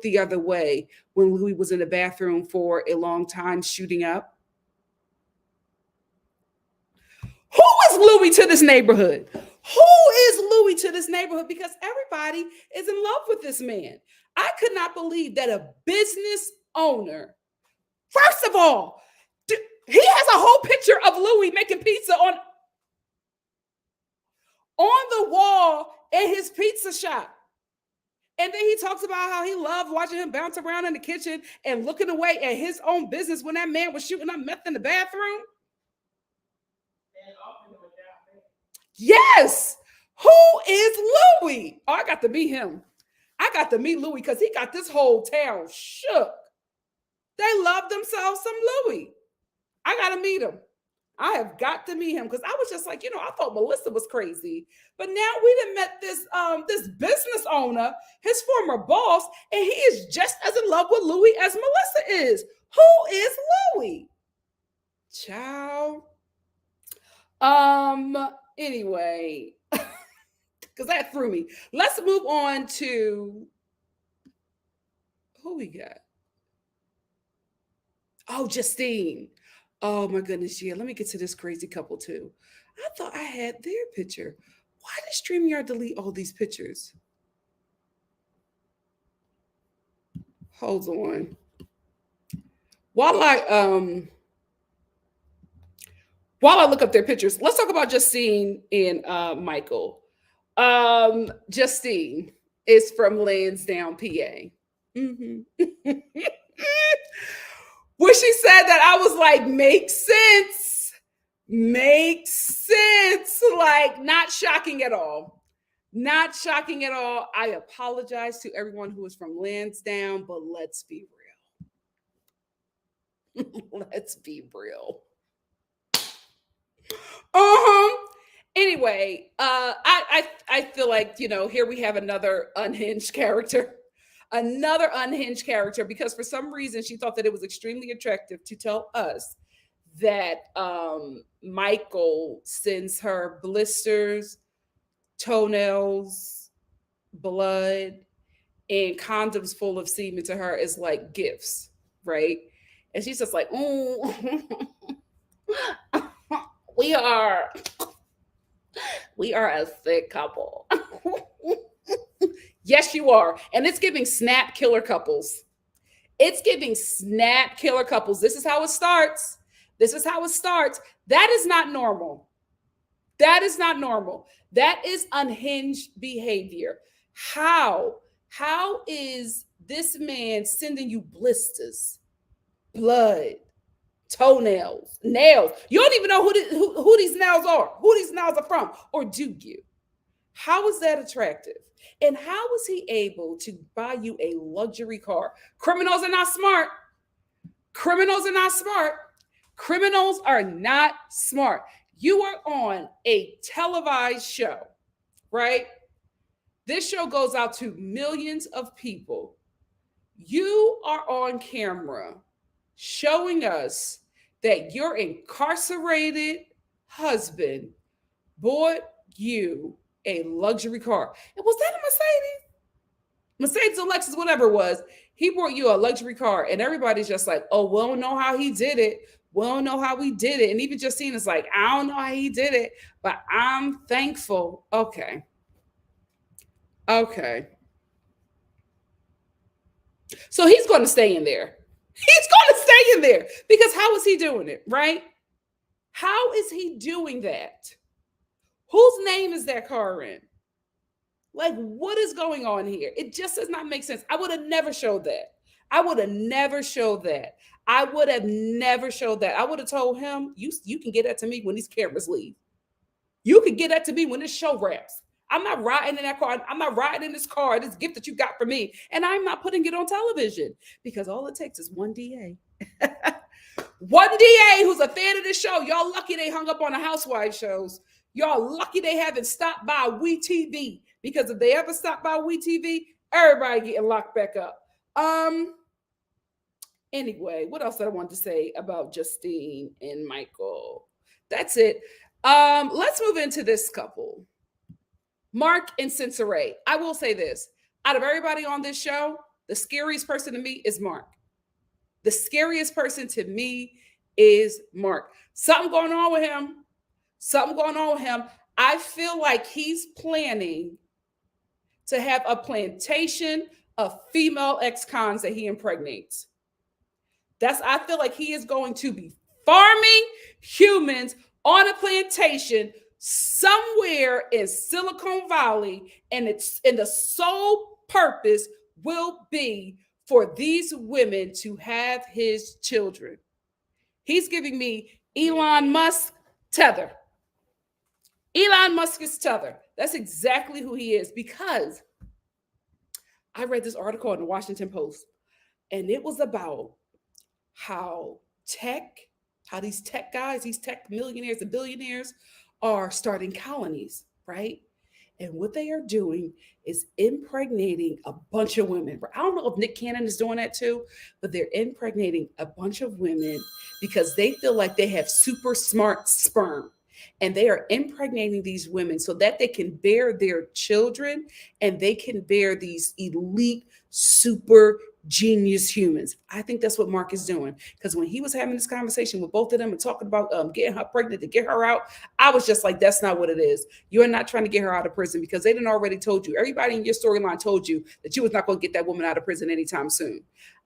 the other way when Louie was in the bathroom for a long time shooting up. Who is Louie to this neighborhood? Who is Louie to this neighborhood? Because everybody is in love with this man. I could not believe that a business owner, first of all, he has a whole picture of Louie making pizza on the wall in his pizza shop. And then he talks about how he loved watching him bounce around in the kitchen and looking away at his own business when that man was shooting up meth in the bathroom. Yes. Who is Louie? Oh, I got to meet him. I got to meet Louie because he got this whole town shook. They love themselves some Louie. I got to meet him. I have got to meet him because I was just like, I thought Melissa was crazy. But now we done met this business owner, his former boss, and he is just as in love with Louie as Melissa is. Who is Louie? Ciao. Anyway, because that threw me. Let's move on to who we got. Oh, Justine. Oh my goodness, yeah. Let me get to this crazy couple too. I thought I had their picture. Why did StreamYard delete all these pictures? Hold on. While I look up their pictures, let's talk about Justine and Michael. Justine is from Lansdowne, PA. When she said that, I was like, makes sense. Makes sense. Like, not shocking at all. Not shocking at all. I apologize to everyone who is from Lansdowne, but let's be real. Let's be real. Anyway, I feel like, here we have another unhinged character. Another unhinged character, because for some reason she thought that it was extremely attractive to tell us that Michael sends her blisters, toenails, blood, and condoms full of semen to her as like gifts, right? And she's just like, oh, we are a sick couple. Yes, you are. And it's giving snap killer couples. It's giving snap killer couples. This is how it starts. This is how it starts. That is not normal. That is not normal. That is unhinged behavior. How is this man sending you blisters, blood, toenails, nails? You don't even know who these nails are, who these nails are from, or do you? How is that attractive? And how was he able to buy you a luxury car? Criminals are not smart. Criminals are not smart. Criminals are not smart. You are on a televised show, right? This show goes out to millions of people. You are on camera showing us that your incarcerated husband bought you a luxury car. And was that a Mercedes? Mercedes or Lexus, whatever it was. He brought you a luxury car, and everybody's just like, oh, we don't know how he did it. We don't know how we did it. And even Justine is like, I don't know how he did it, but I'm thankful. Okay. So he's going to stay in there. He's going to stay in there because how is he doing it, right? How is he doing that? Whose name is that car in? Like, what is going on here? It just does not make sense. I would have never showed that. I would have never showed that. I would have told him, you can get that to me when these cameras leave. You can get that to me when this show wraps. I'm not riding in that car. I'm not riding in this car, this gift that you got for me. And I'm not putting it on television because all it takes is one DA. One DA who's a fan of this show. Y'all lucky they hung up on the housewife shows. Y'all lucky they haven't stopped by WeTV, because if they ever stop by WeTV, everybody getting locked back up. Anyway, what else did I want to say about Justine and Michael? That's it. Let's move into this couple, Mark and Cincinnati. I will say this: out of everybody on this show, the scariest person to me is Mark. The scariest person to me is Mark. Something going on with him. Something going on with him. I feel like he's planning to have a plantation of female ex-cons that he impregnates. I feel like he is going to be farming humans on a plantation somewhere in Silicon Valley, and the sole purpose will be for these women to have his children. He's giving me Elon Musk tether. Elon Musk is tether. That's exactly who he is, because I read this article in the Washington Post, and it was about how these tech guys, these tech millionaires and billionaires are starting colonies, right? And what they are doing is impregnating a bunch of women. I don't know if Nick Cannon is doing that too, but they're impregnating a bunch of women because they feel like they have super smart sperm. And they are impregnating these women so that they can bear their children, and they can bear these elite, super genius humans. I think that's what Mark is doing. Because when he was having this conversation with both of them and talking about getting her pregnant to get her out, I was just like, that's not what it is. You're not trying to get her out of prison because they didn't already told you. Everybody in your storyline told you that you was not going to get that woman out of prison anytime soon.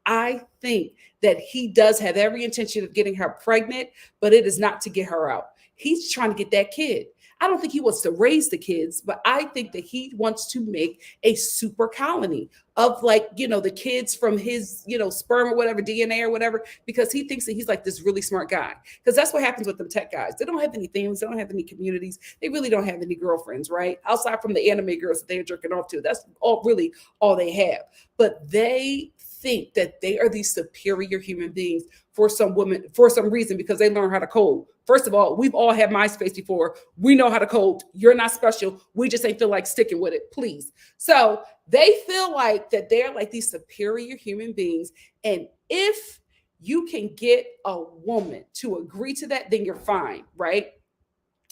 I think that he does have every intention of getting her pregnant, but it is not to get her out. He's trying to get that kid. I don't think he wants to raise the kids, but I think that he wants to make a super colony of like, the kids from his, sperm or whatever, DNA or whatever, because he thinks that he's like this really smart guy. Because that's what happens with them tech guys. They don't have any families, they don't have any communities, they really don't have any girlfriends, right? Outside from the anime girls that they're jerking off to. That's really all they have. But they think that they are these superior human beings for some women, for some reason, because they learn how to code. First of all, we've all had MySpace before. We know how to code. You're not special. We just ain't feel like sticking with it, please. So they feel like that they're like these superior human beings. And if you can get a woman to agree to that, then you're fine, right?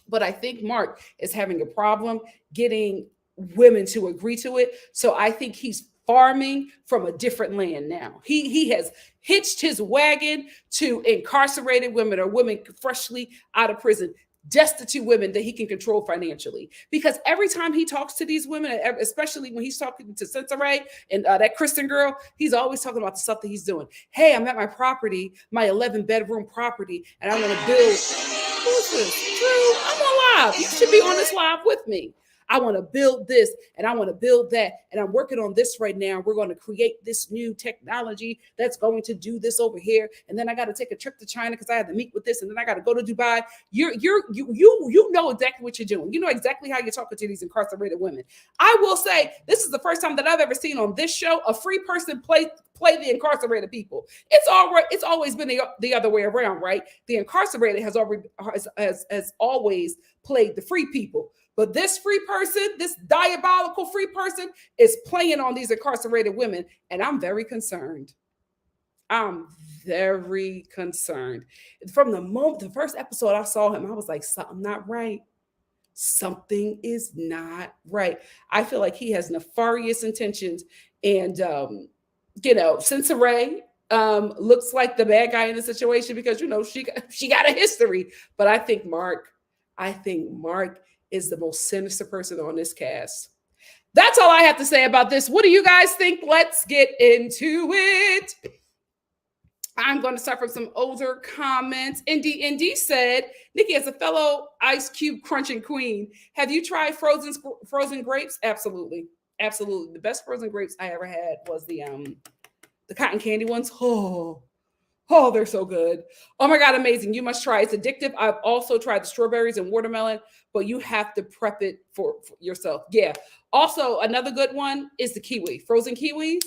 But I think Mark is having a problem getting women to agree to it. So I think he's farming from a different land now. He has hitched his wagon to incarcerated women or women freshly out of prison, destitute women that he can control financially. Because every time he talks to these women, especially when he's talking to Sensei and that Kristen girl, he's always talking about the stuff that he's doing. Hey, I'm at my property, my 11-bedroom property, and I want to build. Who's this? Drew, I'm on live. You should be on this live with me. I want to build this and I want to build that. And I'm working on this right now. We're going to create this new technology that's going to do this over here. And then I got to take a trip to China because I had to meet with this. And then I got to go to Dubai. You know exactly what you're doing. You know exactly how you're talking to these incarcerated women. I will say this is the first time that I've ever seen on this show a free person play the incarcerated people. It's always been the other way around, right? The incarcerated has always played the free people. But this free person, this diabolical free person, is playing on these incarcerated women. And I'm very concerned. I'm very concerned. From the first episode I saw him, I was like, something not right. Something is not right. I feel like he has nefarious intentions. And, Sensei Ray looks like the bad guy in the situation because, she got a history. But I think Mark is the most sinister person on this cast. That's all I have to say about this. What do you guys think? Let's get into it. I'm going to start from some older comments. ND said, Nikki, as a fellow ice cube crunching queen, have you tried frozen grapes? Absolutely. Absolutely. The best frozen grapes I ever had was the cotton candy ones. Oh, they're so good. Oh my God, amazing. You must try. It's addictive. I've also tried the strawberries and watermelon, but you have to prep it for yourself. Yeah. Also, another good one is the kiwi. Frozen kiwis.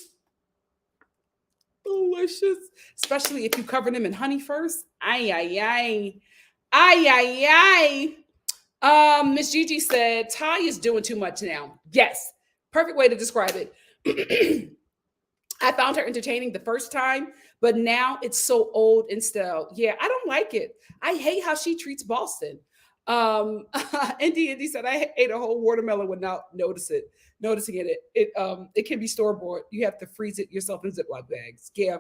Delicious. Especially if you cover them in honey first. Ay, ay, ay. Ay, ay, ay. Miss Gigi said, Ty is doing too much now. Yes. Perfect way to describe it. I found her entertaining the first time, but now it's so old and stale. Yeah, I don't like it. I hate how she treats Boston. Indy said, I ate a whole watermelon without noticing it. It can be store-bought. You have to freeze it yourself in Ziploc bags. Yeah.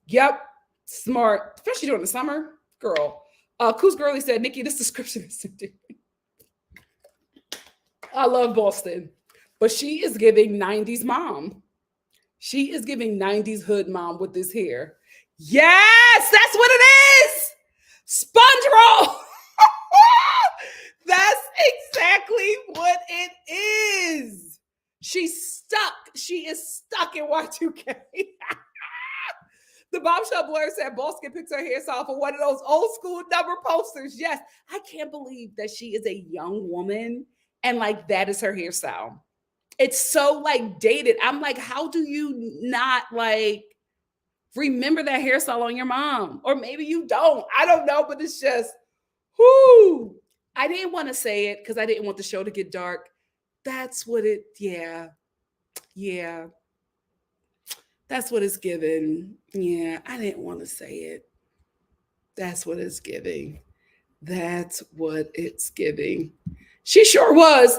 Yep. Smart. Especially during the summer. Girl. Coos Girly said, Nikki, this description is I love Boston, but she is giving 90s mom. She is giving 90s hood mom with this hair. Yes, that's what it is. Sponge roll. That's exactly what it is. She's stuck. She is stuck in Y2K. The bombshell blur said Boston picks her hairstyle for one of those old school number posters. Yes, I can't believe that she is a young woman and like that is her hairstyle. It's so like dated. I'm like, how do you not like remember that hairstyle on your mom? Or maybe you don't. I don't know, but it's just, whoo. I didn't want to say it because I didn't want the show to get dark. That's what it, yeah. That's what it's giving. Yeah, I didn't want to say it. That's what it's giving. That's what it's giving. She sure was.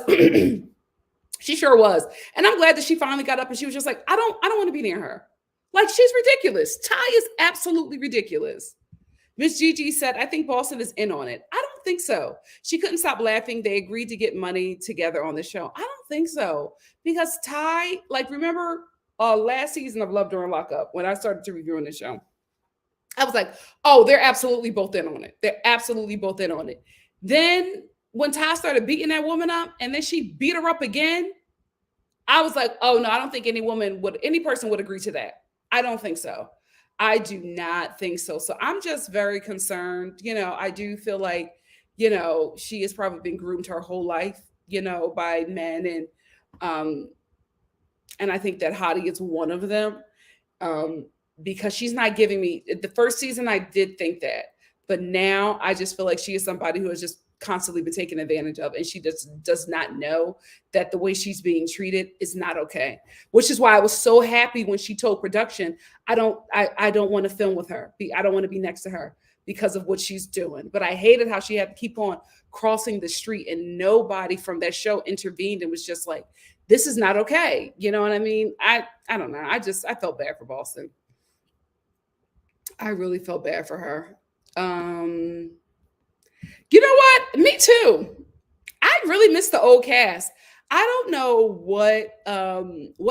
She sure was. And I'm glad that she finally got up and she was just like, I don't want to be near her. Like, she's ridiculous. Ty is absolutely ridiculous. Miss Gigi said, I think Boston is in on it. I don't think so. She couldn't stop laughing. They agreed to get money together on the show. I don't think so. Because Ty, like, remember last season of Love During Lockup, when I started to reviewing the show, I was like, oh, they're absolutely both in on it. They're absolutely both in on it. Then when Ty started beating that woman up and then she beat her up again, I was like, oh no, I don't think any person would agree to that. I don't think so. I do not think so. So I'm just very concerned. I do feel like, she has probably been groomed her whole life, by men, um and I think that Hottie is one of them. Um because she's not giving me the first season, I did think that, but now I just feel like she is somebody who has just constantly been taken advantage of, and she just does not know that the way she's being treated is not okay. Which is why I was so happy when she told production, I don't want to film with her. I don't want to be next to her because of what she's doing. But I hated how she had to keep on crossing the street and nobody from that show intervened and was just like, this is not okay. You know what I mean? I don't know. I felt bad for Boston. I really felt bad for her. You know what? Me too. I really miss the old cast. I don't know what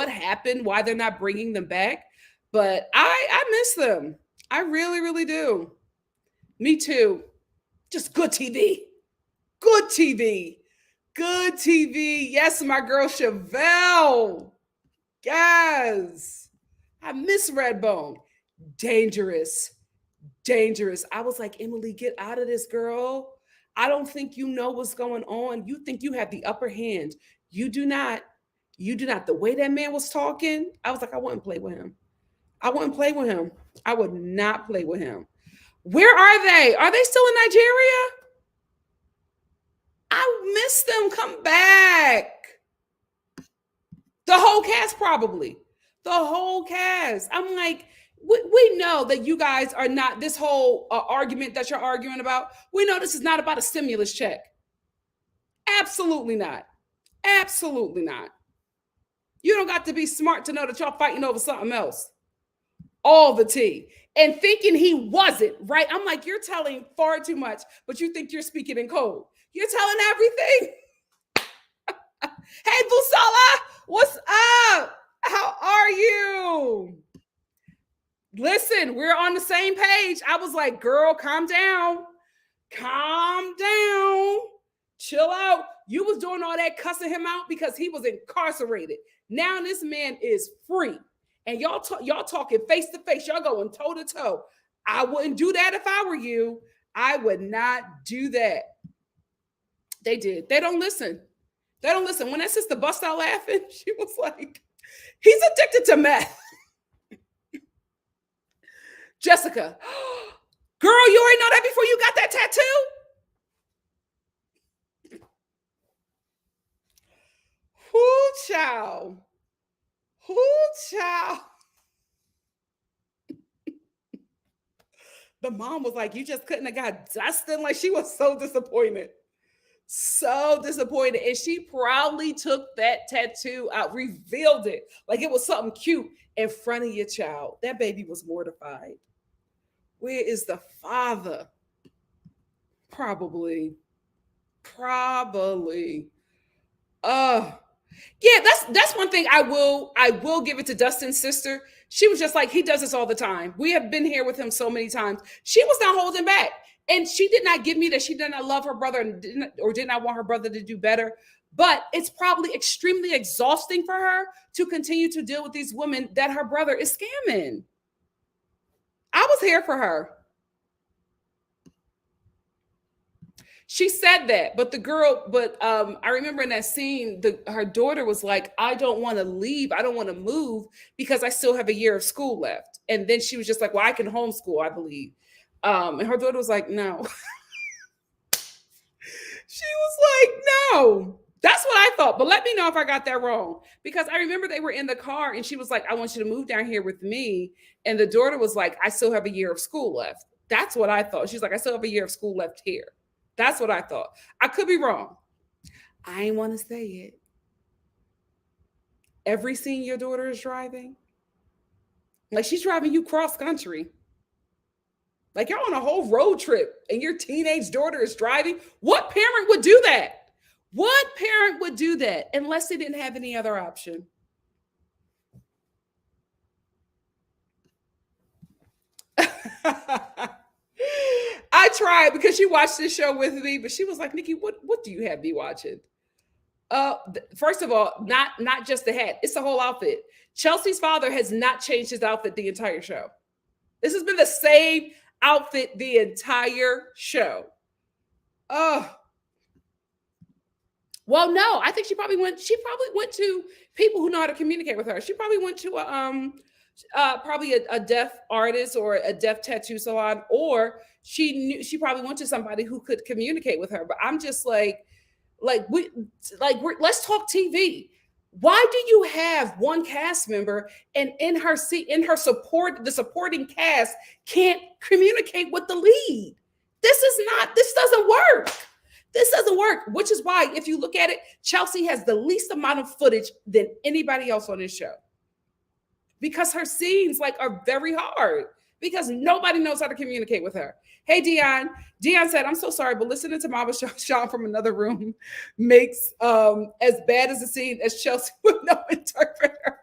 happened, why they're not bringing them back, but I miss them. I really, really do. Me too. Just good TV. Good TV. Good TV. Yes, my girl Chevelle. Yes. I miss Redbone. Dangerous. Dangerous. I was like, Emily, get out of this, girl. I don't think you know what's going on. You think you have the upper hand. You do not. You do not. The way that man was talking, I was like, I wouldn't play with him. I wouldn't play with him. I would not play with him. Where are they? Are they still in Nigeria? I miss them. Come back. The whole cast, probably. The whole cast. I'm like, we know that you guys are not, this whole argument that you're arguing about, we know this is not about a stimulus check. Absolutely not. Absolutely not. You don't got to be smart to know that y'all fighting over something else. All the tea. And thinking he wasn't, right? I'm like, you're telling far too much, but you think you're speaking in code. You're telling everything. Hey, Busala, what's up? How are you? Listen, we're on the same page. I was like, girl, calm down. Calm down. Chill out. You was doing all that cussing him out because he was incarcerated. Now this man is free. And y'all talking face to face. Y'all going toe to toe. I wouldn't do that if I were you. I would not do that. They did. They don't listen. They don't listen. When that sister bust out laughing, she was like, he's addicted to meth. Jessica, girl, you already know that before you got that tattoo? Whoo, child. Whoo, child. The mom was like, you just couldn't have got Dustin. Like, she was so disappointed. So disappointed. And she proudly took that tattoo out, revealed it like it was something cute in front of your child. That baby was mortified. Where is the father? Probably. Yeah, that's one thing I will give it to Dustin's sister. She was just like, he does this all the time. We have been here with him so many times. She was not holding back. And she did not give me that she did not love her brother and did not want her brother to do better. But it's probably extremely exhausting for her to continue to deal with these women that her brother is scamming. I was here for her. She said that, but I remember in that scene, her daughter was like, I don't want to leave. I don't want to move because I still have a year of school left. And then she was just like, well, I can homeschool, I believe. And her daughter was like, no. She was like, no. That's what I thought. But let me know if I got that wrong. Because I remember they were in the car and she was like, I want you to move down here with me. And the daughter was like, I still have a year of school left. That's what I thought. She's like, I still have a year of school left here. That's what I thought. I could be wrong. I ain't want to say it. Every scene your daughter is driving, Like she's driving you cross country. Like you're on a whole road trip and your teenage daughter is driving. What parent would do that? What parent would do that unless they didn't have any other option? I tried because she watched this show with me, but she was like, Nikki, what do you have me watching? First of all, not just the hat, it's the whole outfit. Chelsea's father has not changed his outfit the entire show. This has been the same outfit the entire show. Oh. Well, no, I think she probably went to people who know how to communicate with her. She probably went to probably a deaf artist or a deaf tattoo salon, or she probably went to somebody who could communicate with her. But I'm just let's talk TV. Why do you have one cast member and in her support, the supporting cast can't communicate with the lead? This doesn't work. This doesn't work, which is why, if you look at it, Chelsea has the least amount of footage than anybody else on this show. Because her scenes are very hard because nobody knows how to communicate with her. Hey, Dion. Dion said, I'm so sorry, but listening to Mama Sean from another room makes as bad as a scene as Chelsea with no interpreter.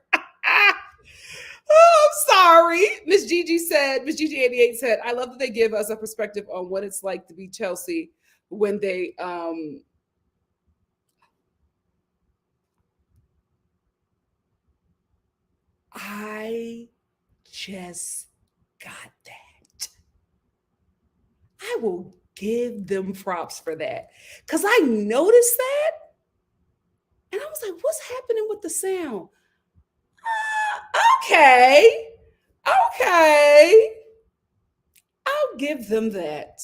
Oh, I'm sorry. Miss Gigi88 said, I love that they give us a perspective on what it's like to be Chelsea when they I just got that. I will give them props for that because I noticed that and I was like, what's happening with the sound? Okay. I'll give them that.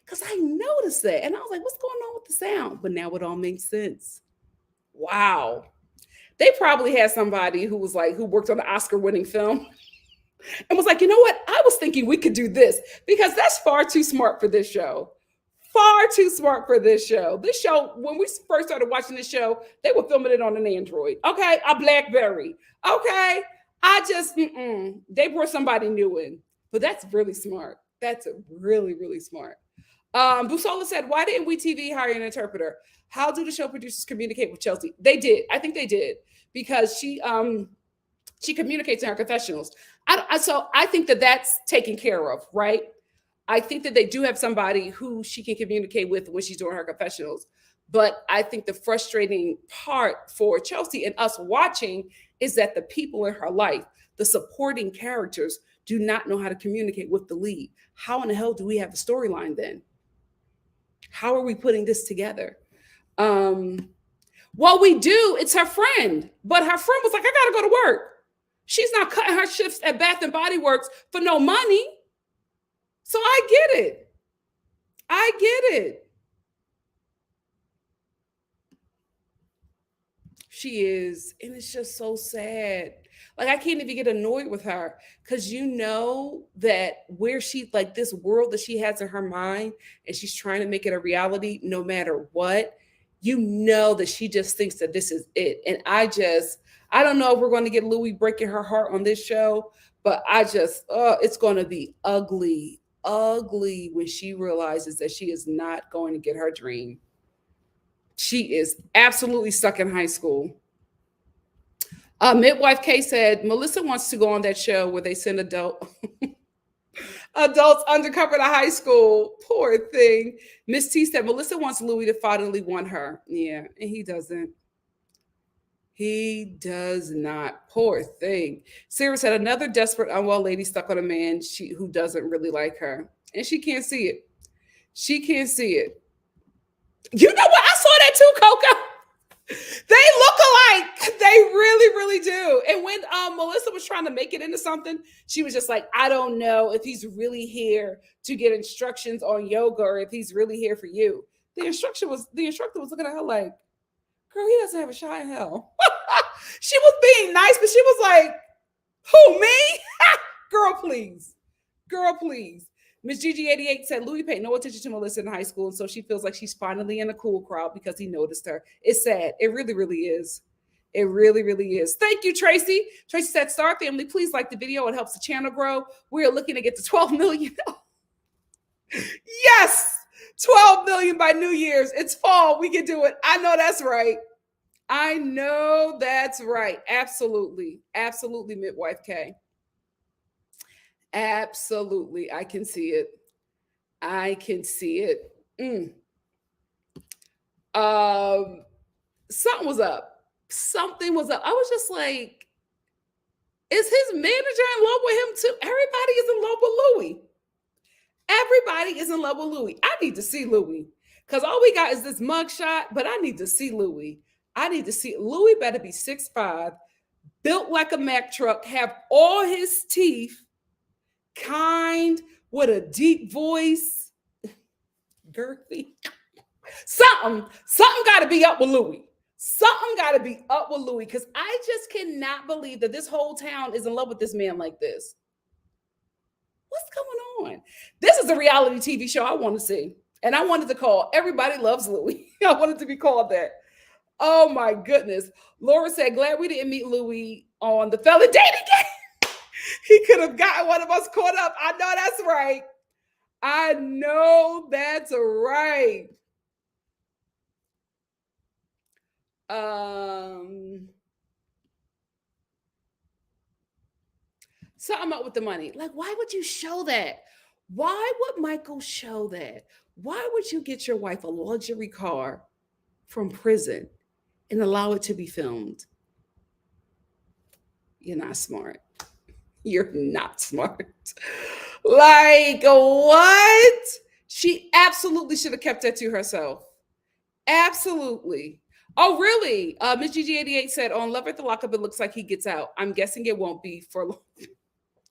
Because I noticed that. And I was like, what's going on with the sound? But now it all makes sense. Wow. They probably had somebody who worked on an Oscar-winning film and was like, you know what? I was thinking we could do this because that's far too smart for this show. Far too smart for this show. This show, when we first started watching this show, they were filming it on an Android. Okay, a BlackBerry. Okay, they brought somebody new in, but that's really smart. That's really, really smart. Busola said, why didn't WeTV hire an interpreter? How do the show producers communicate with Chelsea? They did. I think they did because she communicates in her confessionals. So I think that's taken care of, right? I think that they do have somebody who she can communicate with when she's doing her confessionals. But I think the frustrating part for Chelsea and us watching is that the people in her life, the supporting characters, do not know how to communicate with the lead. How in the hell do we have a storyline then? How are we putting this together? Well, we do. It's her friend. But her friend was like, I got to go to work. She's not cutting her shifts at Bath and Body Works for no money. So I get it. She is. And it's just so sad. I can't even get annoyed with her because you know that where she, this world that she has in her mind and she's trying to make it a reality no matter what, you know that she just thinks that this is it. And I don't know if we're going to get Louie breaking her heart on this show, but it's going to be ugly when she realizes that she is not going to get her dream. She is absolutely stuck in high school. Midwife K said, Melissa wants to go on that show where they send adults undercover to high school. Poor thing. Miss T said, Melissa wants Louie to finally want her. Yeah, and he doesn't. He does not. Poor thing. Sarah said, another desperate, unwell lady stuck on a man who doesn't really like her. And she can't see it. You know what? I saw that too, Coco. They look alike. They really, really do. And when Melissa was trying to make it into something, she was just like, I don't know if he's really here to get instructions on yoga or if he's really here for you. The instructor was looking at her like, girl, he doesn't have a shot in hell. She was being nice, but she was like, who, me? Girl, please. Miss Gigi88 said, Louie paid no attention to Melissa in high school, and so she feels like she's finally in a cool crowd because he noticed her. It's sad. It really, really is. It really, really is. Thank you, Tracy. Tracy said, Star Family, please like the video. It helps the channel grow. We are looking to get to 12 million. Yes, 12 million by New Year's. It's fall. We can do it. I know that's right. I know that's right. Absolutely. Absolutely, Midwife K. Absolutely. I can see it. I can see it. Something was up. Something was up. I was just like, is his manager in love with him too? Everybody is in love with Louie. Everybody is in love with Louie. I need to see Louie. Because all we got is this mugshot, but I need to see Louie. I need to see Louie better be 6'5", built like a Mack truck, have all his teeth, kind, with a deep voice, girthy. Something got to be up with Louie. Something got to be up with Louie, because I just cannot believe that this whole town is in love with this man like this. What's going on? This is a reality TV show I want to see. And I wanted to call Everybody Loves Louie. I wanted to be called that. Oh my goodness. Laura said, glad we didn't meet Louie on the fella dating game. He could have gotten one of us caught up. I know that's right. I know that's right. Something up with the money. Like, why would you show that? Why would Michael show that? Why would you get your wife a luxury car from prison and allow it to be filmed? You're not smart. You're not smart. Like, what? She absolutely should have kept that to herself. Absolutely. Oh, really? Miss GG88 said, on Love at the Lockup, it looks like he gets out. I'm guessing it won't be for long.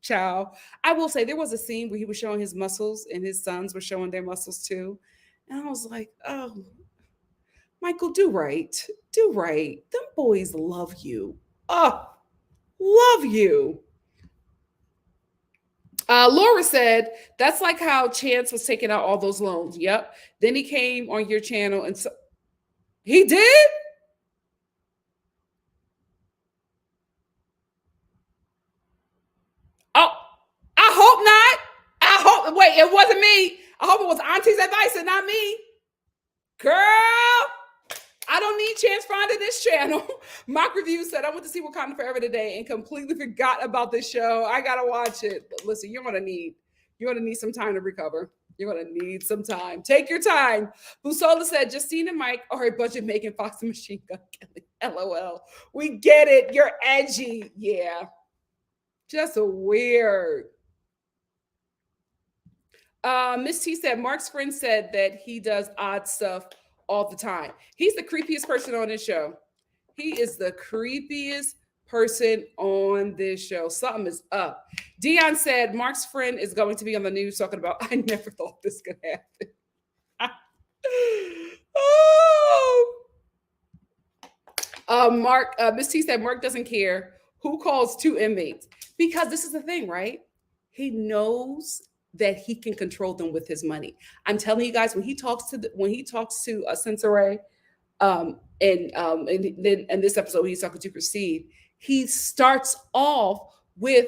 Child. I will say there was a scene where he was showing his muscles and his sons were showing their muscles too. And I was like, oh, Michael, do right. Do right. Them boys love you. Oh, love you. Laura said, that's like how Chance was taking out all those loans. Yep. Then he came on your channel and so he did? Oh, I hope not. I hope, wait, it wasn't me. I hope it was Auntie's advice and not me. Girl, I don't need Chance finding this channel. Mock Review said, I went to see Wakanda Forever today and completely forgot about this show. I gotta watch it. But listen, you're gonna need some time to recover. You're gonna need some time. Take your time. Busola said, Justine and Mike are a bunch of making Fox and Machine Gun Kelly. LOL. We get it. You're edgy. Yeah. Just weird. Miss T said, Mark's friend said that he does odd stuff all the time. He's the creepiest person on this show. He is the creepiest person on this show. Something is up. Dion said, Mark's friend is going to be on the news talking about, I never thought this could happen. Miss T said, Mark doesn't care who calls two inmates. Because this is the thing, right? He knows that he can control them with his money. I'm telling you guys, when he talks to Sensore, and then in this episode he's talking to Proceed, he starts off with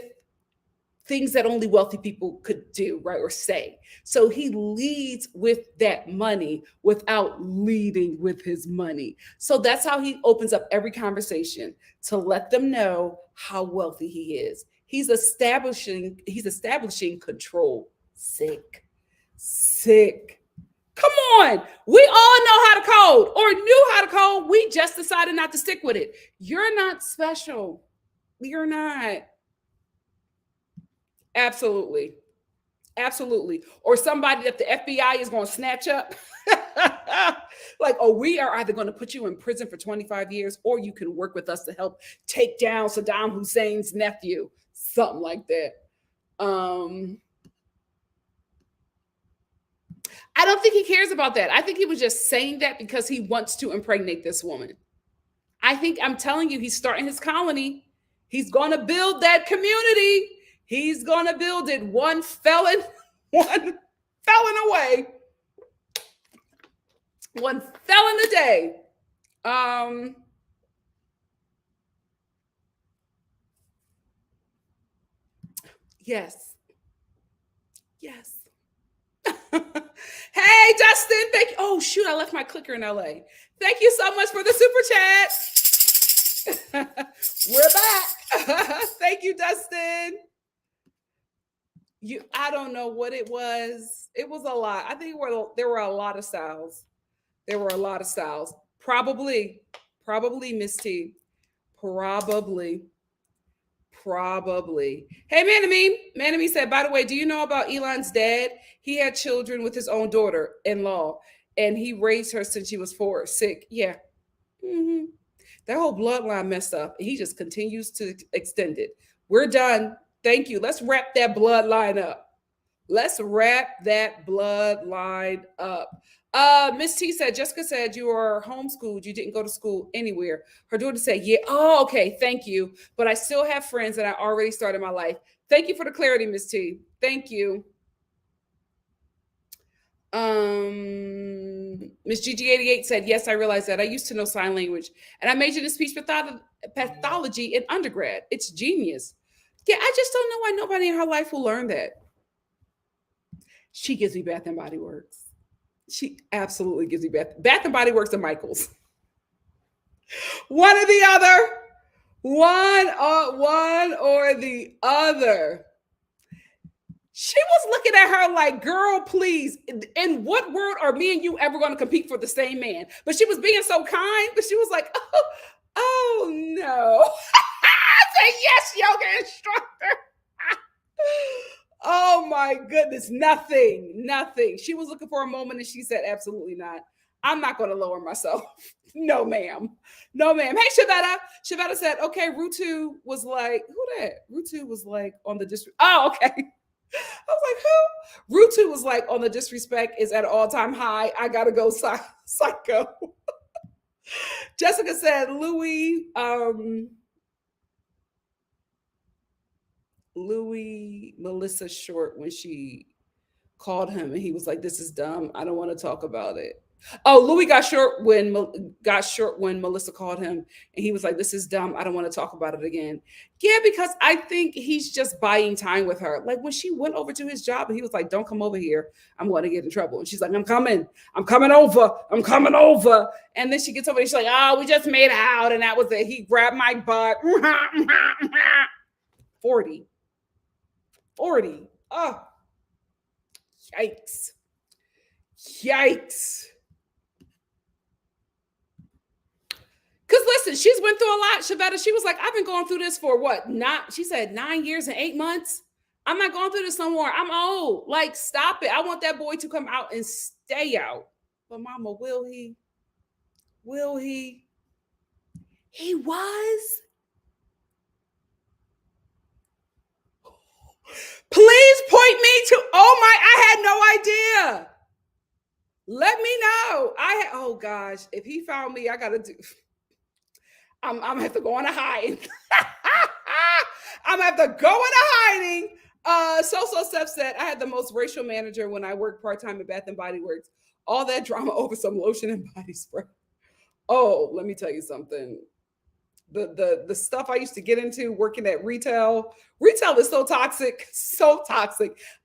things that only wealthy people could do, right, or say. So he leads with that money without leading with his money. So that's how he opens up every conversation, to let them know how wealthy he is. He's establishing control. Sick. Come on. We all know how to code or knew how to code. We just decided not to stick with it. You're not special. You're not. Absolutely. Or somebody that the FBI is going to snatch up. Like, oh, we are either going to put you in prison for 25 years or you can work with us to help take down Saddam Hussein's nephew. Something like that. I don't think he cares about that. I think he was just saying that because he wants to impregnate this woman. I'm telling you, he's starting his colony. He's going to build that community. He's going to build it one felon away. One felon a day. Yes. Yes. Hey, Dustin. Thank you. Oh, shoot. I left my clicker in LA. Thank you so much for the super chat. We're back. Thank you, Dustin. I don't know what it was. It was a lot. I think there were a lot of styles. There were a lot of styles. Probably Miss T. Probably. Probably. Hey, Manamy. Manamy said, by the way, do you know about Elon's dad? He had children with his own daughter-in-law, and he raised her since she was 4. Sick. Yeah. Mm-hmm. That whole bloodline messed up. He just continues to extend it. We're done. Thank you. Let's wrap that bloodline up. Let's wrap that bloodline up. Miss T said, Jessica said you are homeschooled. You didn't go to school anywhere. Her daughter said, yeah. Oh, okay. Thank you. But I still have friends that I already started my life. Thank you for the clarity, Miss T. Thank you. Miss GG88 said, yes, I realized that. I used to know sign language and I majored in speech pathology in undergrad. It's genius. Yeah, I just don't know why nobody in her life will learn that. She gives me Bath and Body Works. She absolutely gives me Bath and Body Works and Michael's. One or the other. One or the other. She was looking at her like, girl, please. In what world are me and you ever going to compete for the same man? But she was being so kind, but she was like, oh no. I said, yes, yoga instructor. Oh my goodness, nothing. She was looking for a moment and she said, absolutely not. I'm not going to lower myself. No, ma'am. Hey, Shavetta said, okay, Rutu was like, who that? Rutu was like on the district. Oh, okay. I was like, who? Rutu was like on the disrespect is at an all-time high. I got to go psycho. Jessica said, Louie, Melissa short when she called him and he was like, this is dumb. I don't want to talk about it. Oh, Louie got short when Melissa called him and he was like, this is dumb. I don't want to talk about it again. Yeah, because I think he's just buying time with her. Like when she went over to his job and he was like, don't come over here. I'm going to get in trouble. And she's like, I'm coming over. And then she gets over and she's like, oh, we just made out. And that was it. He grabbed my butt. 40. Oh, yikes. Because listen, she's went through a lot, Shavetta. She was like, I've been going through this for what? She said 9 years and 8 months. I'm not going through this no more. I'm old. Like, stop it. I want that boy to come out and stay out. But mama, will he? He was. Please point me to, I had no idea. Let me know. Oh gosh, if he found me, I gotta do. I'm gonna have to go into hiding. I'm gonna have to go into hiding. So Steph said, I had the most racial manager when I worked part-time at Bath and Body Works. All that drama over some lotion and body spray. Oh, let me tell you something. The stuff I used to get into working at retail is so toxic.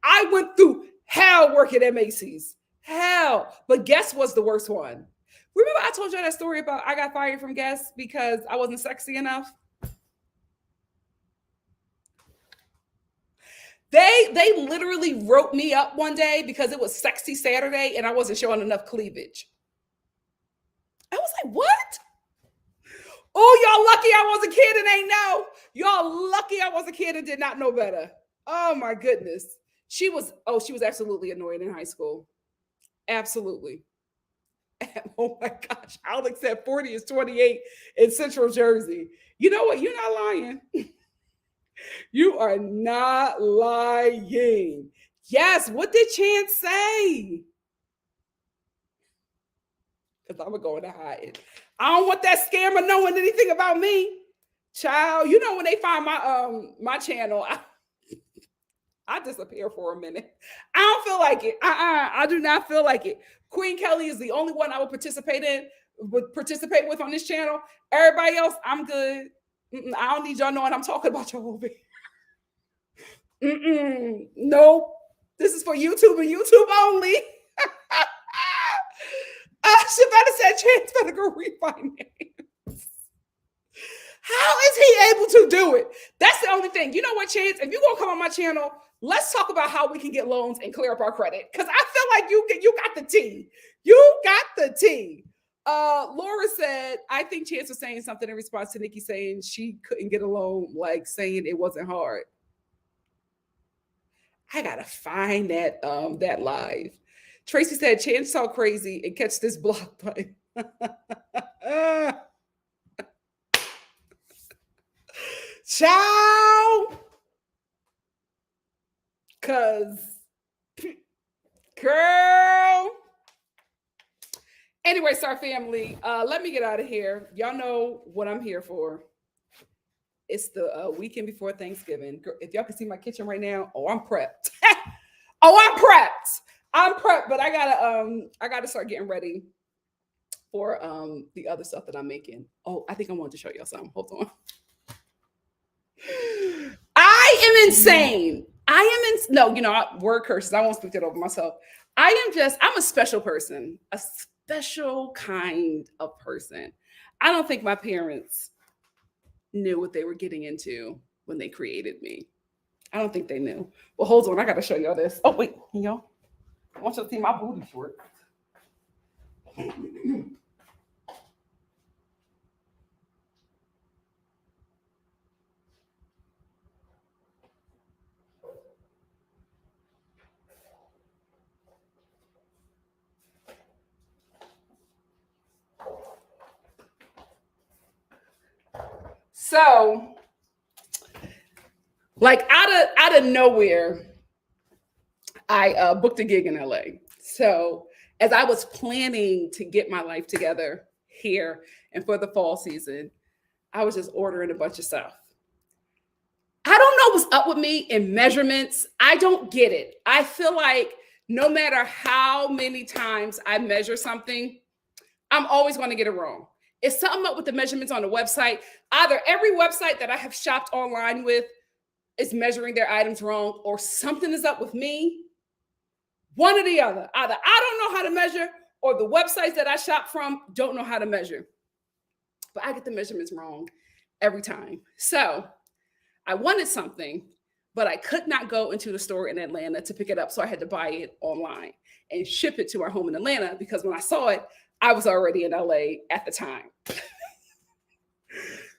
I went through hell working at Macy's. Hell. But Guess was the worst one. Remember I told you that story about I got fired from Guess because I wasn't sexy enough? They literally wrote me up one day because it was Sexy Saturday and I wasn't showing enough cleavage. I was like, what? Oh, y'all lucky I was a kid and ain't know. Y'all lucky I was a kid and did not know better. Oh my goodness. She was absolutely annoying in high school. Absolutely. Oh my gosh. Alex said 40 is 28 in Central Jersey. You know what? You're not lying. You are not lying. Yes. What did Chance say? Because I'm going to hide. I don't want that scammer knowing anything about me. Child, you know when they find my channel, I disappear for a minute. I don't feel like it. I do not feel like it. Queen Kelly is the only one I would participate with on this channel. Everybody else, I'm good. I don't need y'all knowing I'm talking about y'all over here. Nope. This is for YouTube and YouTube only. Shavetta said Chance better go refinance. How is he able to do it? That's the only thing. You know what, Chance? If you're going to come on my channel, let's talk about how we can get loans and clear up our credit. Because I feel like you got the tea. You got the tea. Laura said, I think Chance was saying something in response to Nikki saying she couldn't get a loan, like saying it wasn't hard. I gotta find that live. Tracy said, Chance so crazy and catch this block button. Ciao. Cause girl. Anyway, Star family, let me get out of here. Y'all know what I'm here for. It's the weekend before Thanksgiving. If y'all can see my kitchen right now, I'm prepped. I'm prepped, but I gotta start getting ready for the other stuff that I'm making. Oh, I think I wanted to show y'all something. Hold on. I am insane. No, word curses. I won't speak that over myself. I'm a special person, a special kind of person. I don't think my parents knew what they were getting into when they created me. I don't think they knew. Well, hold on. I got to show y'all this. Oh, wait. I want you to see my booty shorts. So, like out of nowhere, I booked a gig in LA. So, as I was planning to get my life together here and for the fall season, I was just ordering a bunch of stuff. I don't know what's up with me in measurements. I don't get it. I feel like no matter how many times I measure something, I'm always going to get it wrong. It's something up with the measurements on the website. Either every website that I have shopped online with is measuring their items wrong, or something is up with me. One or the other. Either I don't know how to measure, or the websites that I shop from don't know how to measure. But I get the measurements wrong every time. So I wanted something, but I could not go into the store in Atlanta to pick it up. So I had to buy it online and ship it to our home in Atlanta, because when I saw it, I was already in LA at the time.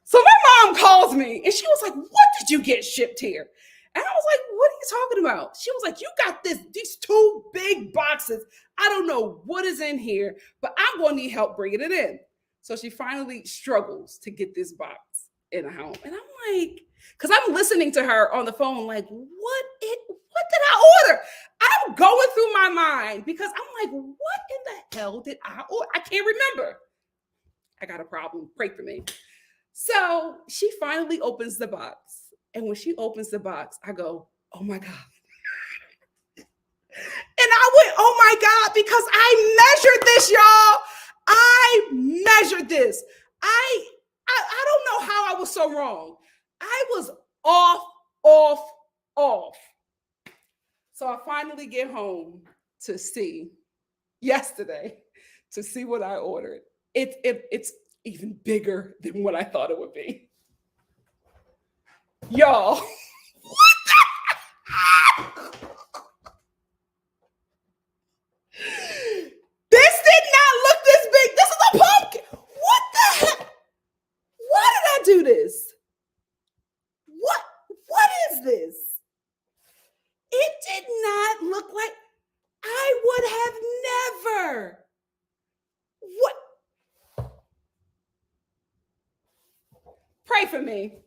So my mom calls me and she was like, what did you get shipped here? And I was like, what are you talking about? She was like, you got these 2 big boxes. I don't know what is in here, but I'm going to need help bringing it in. So she finally struggles to get this box in a home. And I'm like, because I'm listening to her on the phone, like, what did I order? I'm going through my mind because I'm like, what in the hell did I order? I can't remember. I got a problem. Pray for me. So she finally opens the box. And when she opens the box, I go, oh my God. And I went, oh my God, because I measured this, y'all. I measured this. I don't know how I was so wrong. I was off. So I finally get home to see yesterday to see what I ordered. It's even bigger than what I thought it would be. Y'all, what the? This did not look this big. This is a pumpkin. What the heck? Why did I do this? What is this? It did not look like I would have never. What? Pray for me.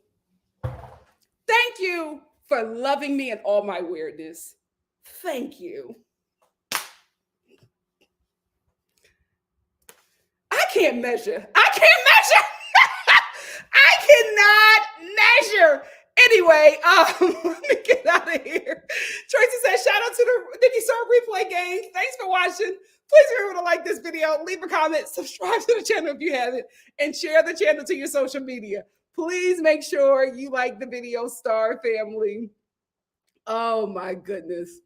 Thank you for loving me and all my weirdness. Thank you. I can't measure. I cannot measure. Anyway, let me get out of here. Tracy says, shout out to the NikkiStar replay gang. Thanks for watching. Please remember to like this video, leave a comment, subscribe to the channel if you haven't, and share the channel to your social media. Please make sure you like the video, Star family. Oh my goodness.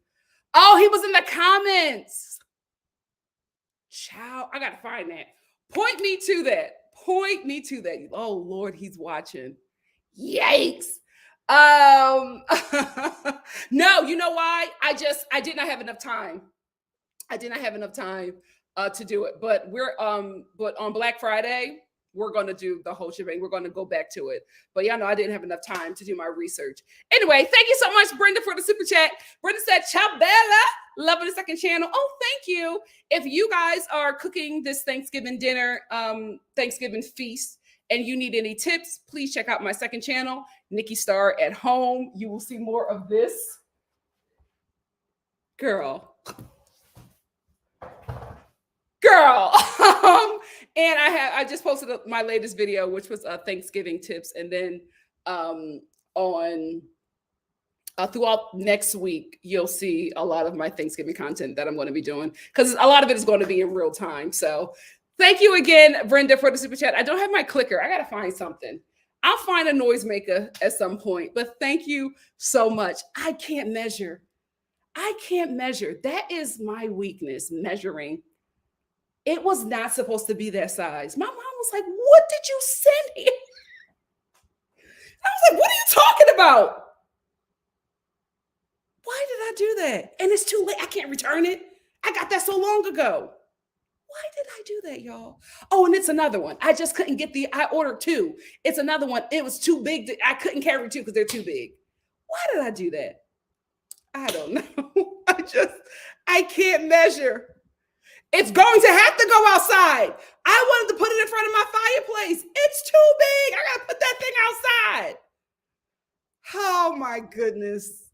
Oh, he was in the comments. Child, I gotta find that. Point me to that. Point me to that. Oh Lord, he's watching. Yikes. Um no, you know why? I did not have enough time. I did not have enough time to do it. But but on Black Friday, we're gonna do the whole shebang. We're gonna go back to it. But y'all know I didn't have enough time to do my research. Anyway, thank you so much, Brenda, for the super chat. Brenda said, "Ciao Bella, loving the second channel." Oh, thank you. If you guys are cooking this Thanksgiving dinner, Thanksgiving feast, and you need any tips, please check out my second channel, NikkiStar at Home. You will see more of this. Girl. And I just posted my latest video, which was Thanksgiving tips, and then on throughout next week you'll see a lot of my Thanksgiving content that I'm going to be doing, because a lot of it is going to be in real time. So thank you again, Brenda, for the super chat. I don't have my clicker. I gotta find something. I'll find a noisemaker at some point, but thank you so much. I can't measure. That is my weakness, measuring. It was not supposed to be that size. My mom was like, "What did you send here?" I was like, "What are you talking about? Why did I do that?" And it's too late. I can't return it. I got that so long ago. Why did I do that, y'all? Oh, and it's another one. I just couldn't get I ordered two. It's another one. It was too big. I couldn't carry two because they're too big. Why did I do that? I don't know. I can't measure. It's going to have to go outside. I wanted to put it in front of my fireplace. It's too big. I got to put that thing outside. Oh my goodness.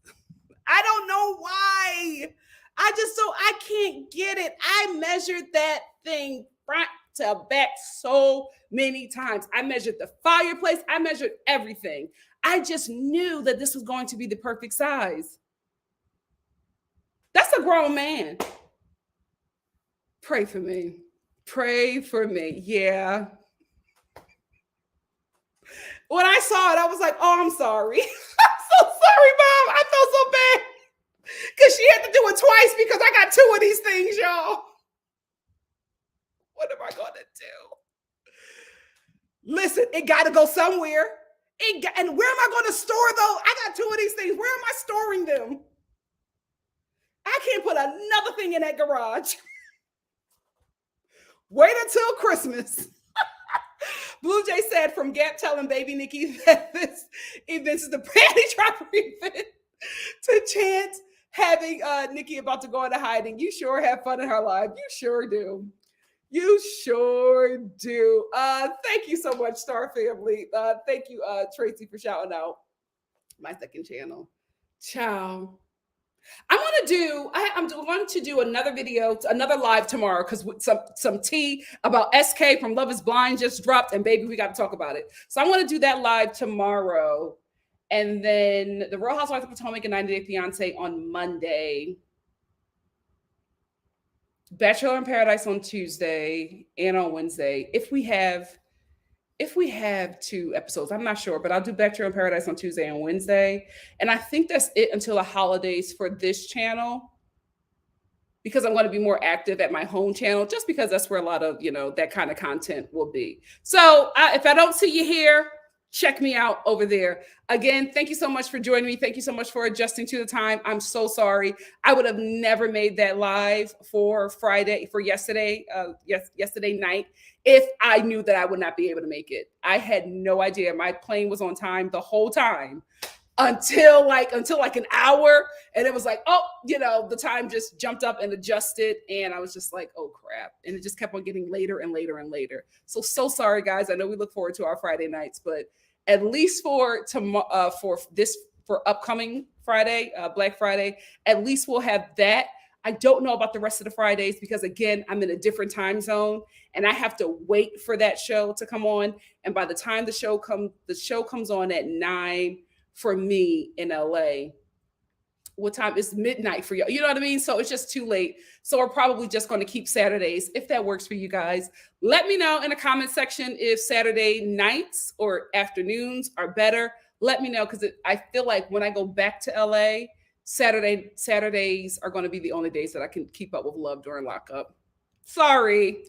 I don't know why. I can't get it. I measured that thing front to back so many times. I measured the fireplace. I measured everything. I just knew that this was going to be the perfect size. That's a grown man. Pray for me. Pray for me. Yeah. When I saw it, I was like, "Oh, I'm sorry." I'm so sorry, Mom. I felt so bad. Because she had to do it twice because I got two of these things, y'all. What am I going to do? Listen, it got to go somewhere. And where am I going to store those? I got two of these things. Where am I storing them? I can't put another thing in that garage. Wait until Christmas. Blue Jay said, "From Gap telling baby Nikki that this event is the panty dropper event, to Chance having Nikki about to go into hiding. You sure have fun in her life. You sure do. You sure do." Thank you so much, Star Family. Thank you, Tracy, for shouting out my second channel. Ciao. I'm going to do another video, another live tomorrow, because some tea about SK from Love Is Blind just dropped, and baby, we got to talk about it. So I'm going to do that live tomorrow, and then the Real Housewives of Potomac and 90 Day Fiance on Monday, Bachelor in Paradise on Tuesday, and on Wednesday. If we have 2 episodes, I'm not sure, but I'll do Bachelor in Paradise on Tuesday and Wednesday. And I think that's it until the holidays for this channel, because I'm going to be more active at my home channel, just because that's where a lot of, that kind of content will be. So if I don't see you here, check me out over there. Again, thank you so much for joining me. Thank you so much for adjusting to the time. I'm so sorry. I would have never made that live for yesterday night, if I knew that I would not be able to make it. I had no idea. My plane was on time the whole time until like an hour. And it was like, the time just jumped up and adjusted. And I was just like, oh crap. And it just kept on getting later and later and later. So sorry, guys. I know we look forward to our Friday nights, but at least for upcoming Friday, Black Friday, at least we'll have that. I don't know about the rest of the Fridays, because again, I'm in a different time zone and I have to wait for that show to come on. And by the time the show comes on at 9 for me in LA. What time is midnight for y'all? You know what I mean? So it's just too late. So we're probably just going to keep Saturdays, if that works for you guys. Let me know in the comment section if Saturday nights or afternoons are better. Let me know, because I feel like when I go back to LA, Saturdays are going to be the only days that I can keep up with love during lockup. Sorry.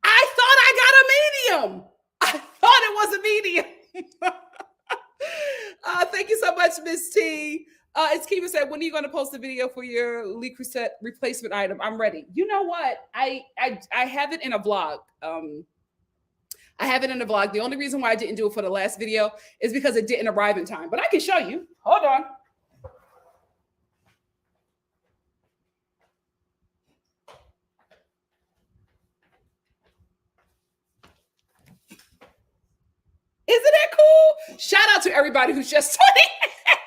I thought I got a medium. I thought it was a medium. Thank you so much, Miss T. It's Kiva said, when are you going to post a video for your Le Creuset replacement item? I'm ready. You know what? I have it in a vlog. I have it in a vlog. The only reason why I didn't do it for the last video is because it didn't arrive in time. But I can show you. Hold on. Isn't that cool? Shout out to everybody who's just tuning in.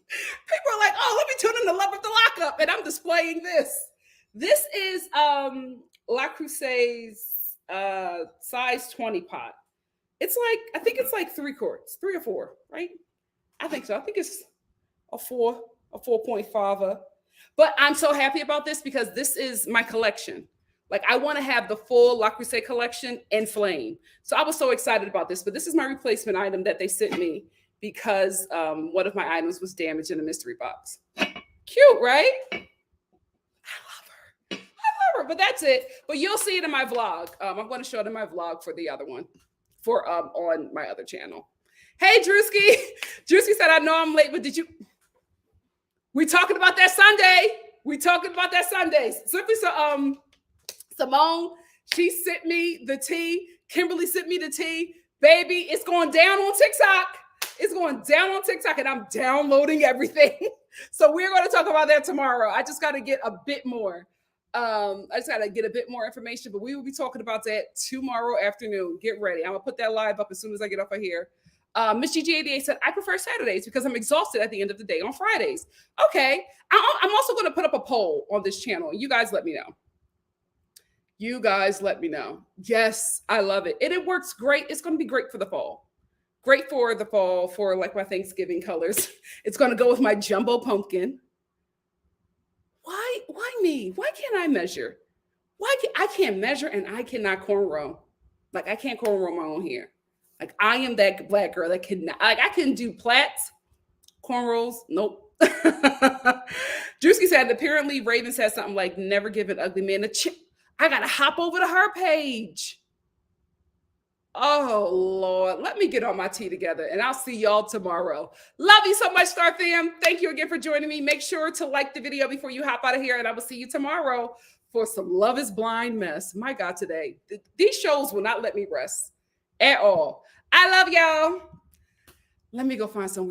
People are like, oh, let me tune in to Love of the Lockup. And I'm displaying this. This is La Creuset's size 20 pot. It's like, I think it's like 3 quarts, 3 or 4, right? I think so. I think it's a 4.5. But I'm so happy about this because this is my collection. Like, I want to have the full La Creuset collection in flame. So I was so excited about this. But this is my replacement item that they sent me because one of my items was damaged in a mystery box. Cute, right? I love her. But that's it. But you'll see it in my vlog. I'm going to show it in my vlog for the other one, for on my other channel. Hey, Drewski. Drewski said, I know I'm late, but did you? We talking about that Sunday. Simply so, Simone, she sent me the tea. Kimberly sent me the tea. Baby, it's going down on TikTok. It's going down on TikTok, and I'm downloading everything. So we're going to talk about that tomorrow. I just got to get a bit more. Information, but we will be talking about that tomorrow afternoon. Get ready. I'm going to put that live up as soon as I get off of here. Miss GG88 said, I prefer Saturdays because I'm exhausted at the end of the day on Fridays. Okay. I'm also going to put up a poll on this channel. You guys let me know. Yes, I love it. And it works great. It's going to be great for the fall. Great for the fall for like my Thanksgiving colors. It's going to go with my jumbo pumpkin. Why me? Why can't I measure? I can't measure and I cannot cornrow. Like, I can't cornrow my own hair. Like, I am that black girl that cannot, like, I can do plaits, cornrows. Nope. Drewski said, apparently Raven said something like, never give an ugly man a chip. I got to hop over to her page. Oh, Lord. Let me get on my tea together, and I'll see y'all tomorrow. Love you so much, Star Fam. Thank you again for joining me. Make sure to like the video before you hop out of here, and I will see you tomorrow for some Love is Blind mess. My God, today. These shows will not let me rest at all. I love y'all. Let me go find somewhere.